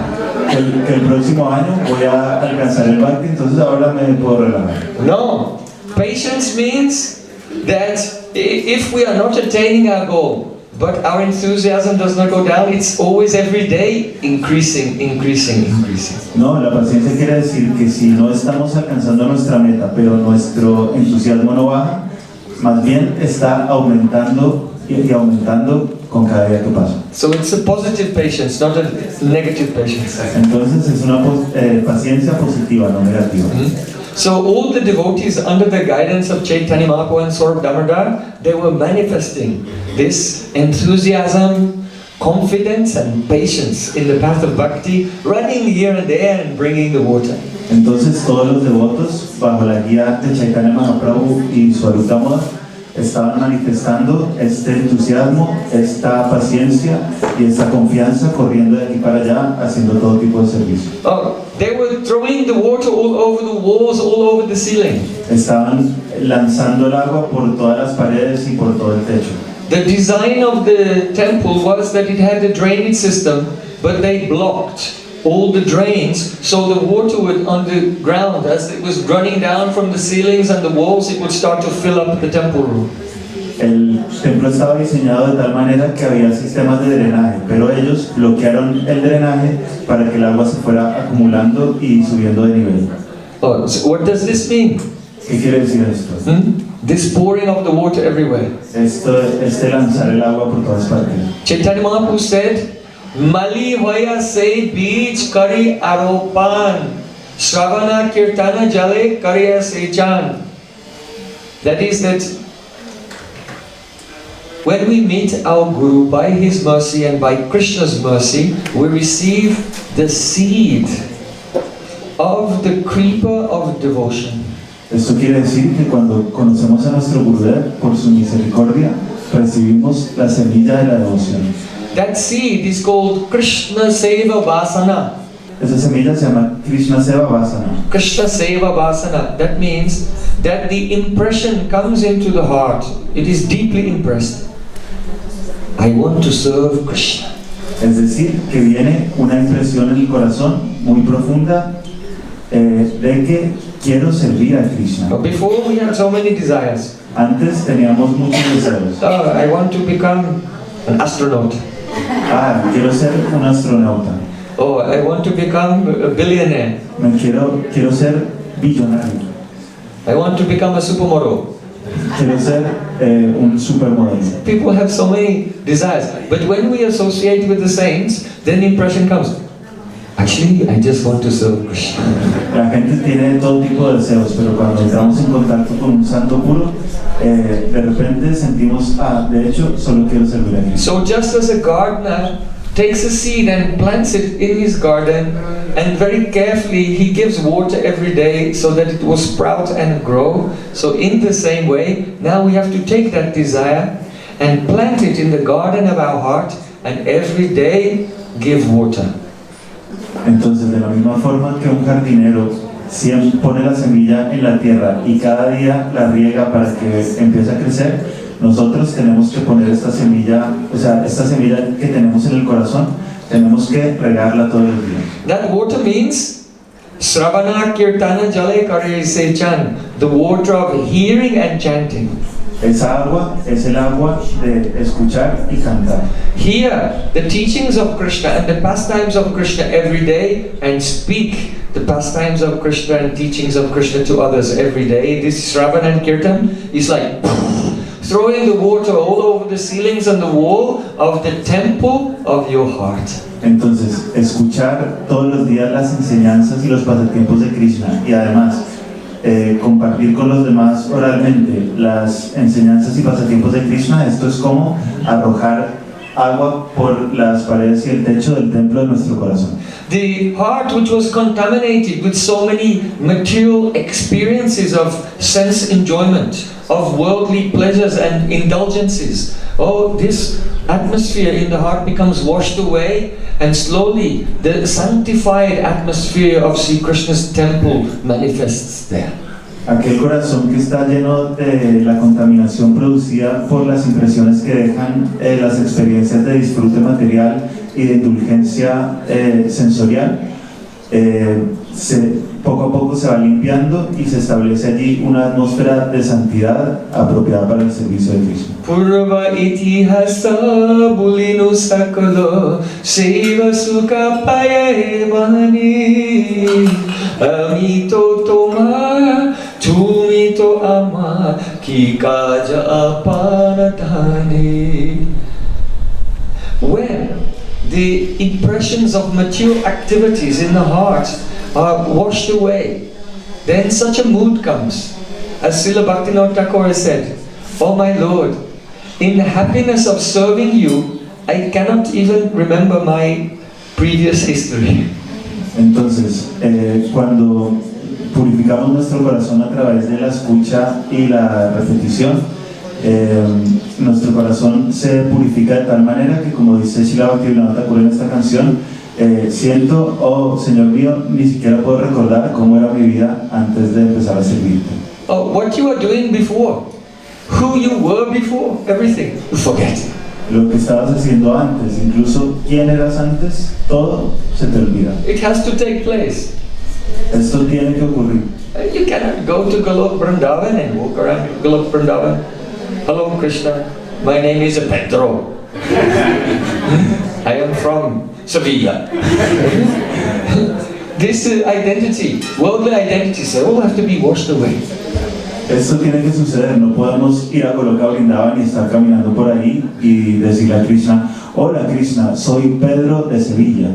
Que el próximo año voy a alcanzar el bhakti, entonces ahora me puedo relajar. No, patience means that if we are not attaining our goal, but our enthusiasm does not go down, it's always every day increasing. No, la paciencia quiere decir que si no estamos alcanzando nuestra meta, pero nuestro entusiasmo no baja, más bien está aumentando y aumentando con cada día que pasa. So it's a positive patience, not a negative patience. Entonces es una paciencia positiva, no negativa. So all the devotees under the guidance of Chaitanya Mahaprabhu and Swarup Damodar, they were manifesting this enthusiasm, confidence and patience in the path of bhakti, running here and there and bringing the water. Entonces todos los devotos, bajo la guía de Chaitanya Mahaprabhu y Swarup Damodar, estaban manifestando este entusiasmo, esta paciencia y esta confianza, corriendo de aquí para allá, haciendo todo tipo de servicio. They were throwing the water all over the walls, all over the ceiling. Estaban lanzando el agua por todas las paredes y por todo el techo. The design of the temple was that it had a drainage system, but they blocked all the drains, so the water would underground, as it was running down from the ceilings and the walls, it would start to fill up the temple room. El templo estaba diseñado de tal manera que había sistemas de drenaje, pero ellos bloquearon el drenaje para que el agua se fuera acumulando y subiendo de nivel. So what does this mean? ¿Qué quiere decir esto? This pouring of the water everywhere. Este lanzar el agua por todas partes. Chaitanya Mahaprabhu said, Mali hoya se beach kari aropan, Shravana kirtana jale kariya sechan. That is that when we meet our Guru by his mercy and by Krishna's mercy, we receive the seed of the creeper of devotion. Esto quiere decir que cuando conocemos a nuestro Gurudev por su misericordia, recibimos la semilla de la devoción. That seed is called Krishna Seva Vasana. Esa semilla se llama Krishna Seva Vasana. Krishna Seva Vasana. That means that the impression comes into the heart. It is deeply impressed. I want to serve Krishna. Es decir, que viene una impresión en el corazón muy profunda de que quiero servir a Krishna. But before we had so many desires. Antes teníamos muchos deseos. I want to become an astronaut. Quiero ser un astronauta. Oh, I want to become a billionaire. Quiero ser billonario. I want to become a supermodel. Quiero ser un supermodelo. People have so many desires, but when we associate with the saints, then the impression comes, actually, I just want to serve Krishna. La gente tiene todo tipo de deseos, pero cuando entramos en contacto con un santo puro, de repente sentimos, de hecho, solo quiero servir a Krishna. So just as a gardener takes a seed and plants it in his garden, and very carefully he gives water every day so that it will sprout and grow, so in the same way, now we have to take that desire and plant it in the garden of our heart, and every day give water. Entonces, de la misma forma que un jardinero siempre pone la semilla en la tierra y cada día la riega para que empiece a crecer, nosotros tenemos que poner esta semilla que tenemos en el corazón, tenemos que regarla todos los días. That water means Sravana Kirtana Jale Kare Sechan, the water of hearing and chanting. Esa agua es el agua de escuchar y cantar. Hear the teachings of Krishna and the pastimes of Krishna every day, and speak the pastimes of Krishna and teachings of Krishna to others every day. This Shravan and Kirtan is like throwing the water all over the ceilings and the wall of the temple of your heart. Entonces, escuchar todos los días las enseñanzas y los pasatiempos de Krishna y además compartir con los demás oralmente las enseñanzas y pasatiempos de Krishna, esto es como arrojar agua por las paredes y el techo del templo de nuestro corazón. The heart which was contaminated with so many material experiences of sense enjoyment, of worldly pleasures and indulgences. Oh, this atmosphere in the heart becomes washed away, and slowly the sanctified atmosphere of Sri Krishna's temple manifests there. Aquel corazón que está lleno de la contaminación producida por las impresiones que dejan las experiencias de disfrute material y de indulgencia sensorial, poco a poco se va limpiando y se establece allí una atmósfera de santidad apropiada para el servicio de Krishna. Purva itihasa bulinu sakalo seva sukha paye mani amito toma tumito ama ki kaja aparatani. When the impressions of material activities in the heart are washed away, then such a mood comes. As Srila Bhaktivinoda Thakur has said, "Oh my Lord, in the happiness of serving you, I cannot even remember my previous history." Entonces, cuando purificamos nuestro corazón a través de la escucha y la repetición, nuestro corazón se purifica de tal manera que, como dice Srila Bhaktivinoda Thakur en esta canción, siento, oh Señor mío, ni siquiera puedo recordar cómo era mi vida antes de empezar a servirte. Oh, what you were doing before, who you were before, everything, you forget. Lo que estabas haciendo antes, incluso quién eras antes, todo se te olvida. It has to take place. Esto tiene que ocurrir. You cannot go to Golok Vrindavan and walk around Golok Vrindavan. Hello Krishna, my name is Pedro. I am from Sevilla. This identity, worldly identities, they all have to be washed away. Esto tiene que suceder, no podemos ir a Goloka Vrindavan y estar caminando por ahí y decirle a Krishna: hola Krishna, soy Pedro de Sevilla.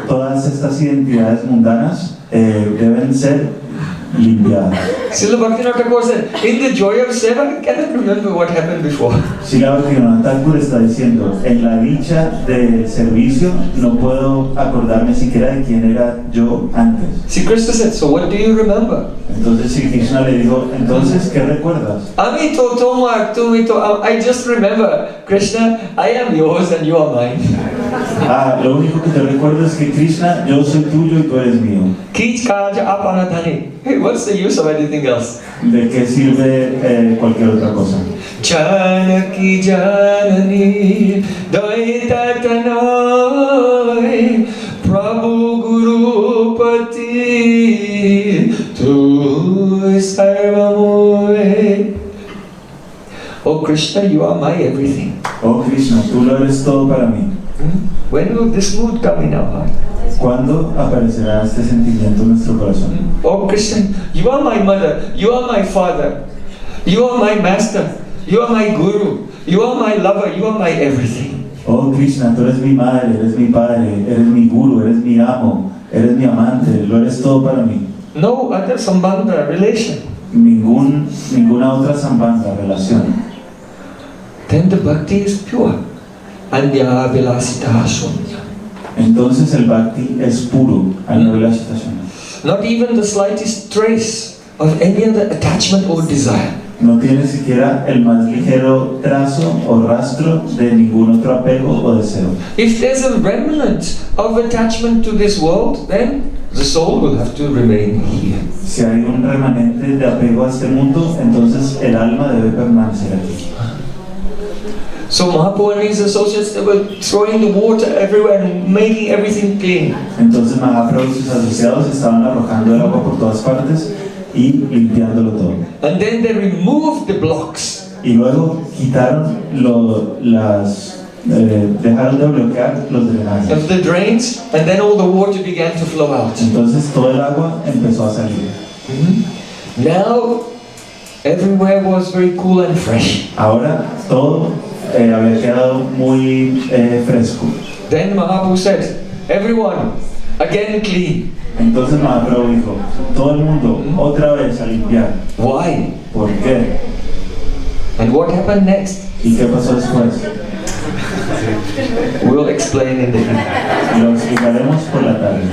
Todas estas identidades mundanas deben ser limpiadas. Srila Bhaktivinoda Thakur said, in the joy of seva, I cannot remember what happened before. Srila Bhaktivinoda Thakur está diciendo, en la dicha del servicio no puedo acordarme siquiera de quién era yo antes. See, Krishna said, so what do you remember? Entonces Sri Krishna le dijo, entonces, ¿qué recuerdas? I just remember, Krishna, I am yours and you are mine. Lo único que te recuerdo es que Krishna, yo soy tuyo y tú eres mío. Hey, what's the use of anything else? ¿De qué sirve cualquier otra cosa? Janaki Janani Daitatanoi Prabhu Guru Pati Tu Sarvamoy. Oh Krishna, you are my everything. Oh Krishna, tú lo eres todo para mí. When will this mood come in our heart? ¿Cuándo aparecerá este sentimiento en nuestro corazón? Oh Krishna, you are my mother, you are my father, you are my master, you are my guru, you are my lover, you are my everything. Oh Krishna, tú eres mi madre, eres mi padre, eres mi guru, eres mi amo, eres mi amante, lo eres todo para mí. No other sambandha, relation. Ninguna otra sambandha, relación. Then the bhakti is pure. Anya vilasita sunya. Entonces el bhakti es puro, anya vilasita sunya. Not even the slightest trace of any other attachment or desire. No tiene siquiera el más ligero trazo o rastro de ningún otro apego o deseo. If there's a remnant of attachment to this world, then the soul will have to remain here. Si hay un remanente de apego a este mundo, entonces el alma debe permanecer aquí. So Mahaprabhu and his associates, they were throwing the water everywhere and making everything clean. Entonces Mahaprabhu y sus asociados estaban arrojando el agua por todas partes y limpiándolo todo. And then they removed the blocks. Y luego quitaron dejaron de bloquear los drenajes. Of the drains, and then all the water began to flow out. Entonces todo el agua empezó a salir. Now everywhere was very cool and fresh. Ahora todo había quedado muy fresco. Then Mahaprabhu said, everyone, again clean. Entonces Mahaprabhu dijo, todo el mundo otra vez a limpiar. Why? ¿Por qué? And what happened next? ¿Y qué pasó después? We'll explain in the evening. Lo explicaremos por la tarde.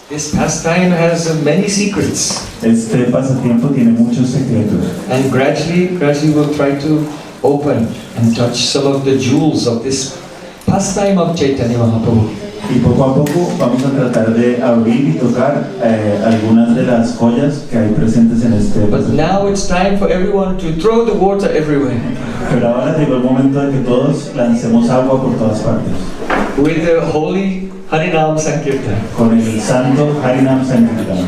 This pastime has many secrets. Este pasatiempo tiene muchos secretos. And gradually we'll try to open and touch some of the jewels of this pastime of Chaitanya Mahaprabhu. Y poco a poco vamos a tratar de abrir y tocar algunas de las joyas que hay presentes en este But pasatiempo. now it's time for everyone to throw the water everywhere. Pero ahora llegó el momento de que todos lancemos agua por todas partes. With the holy Harinam Sankirtan. Con el santo Harinam Sankirtan.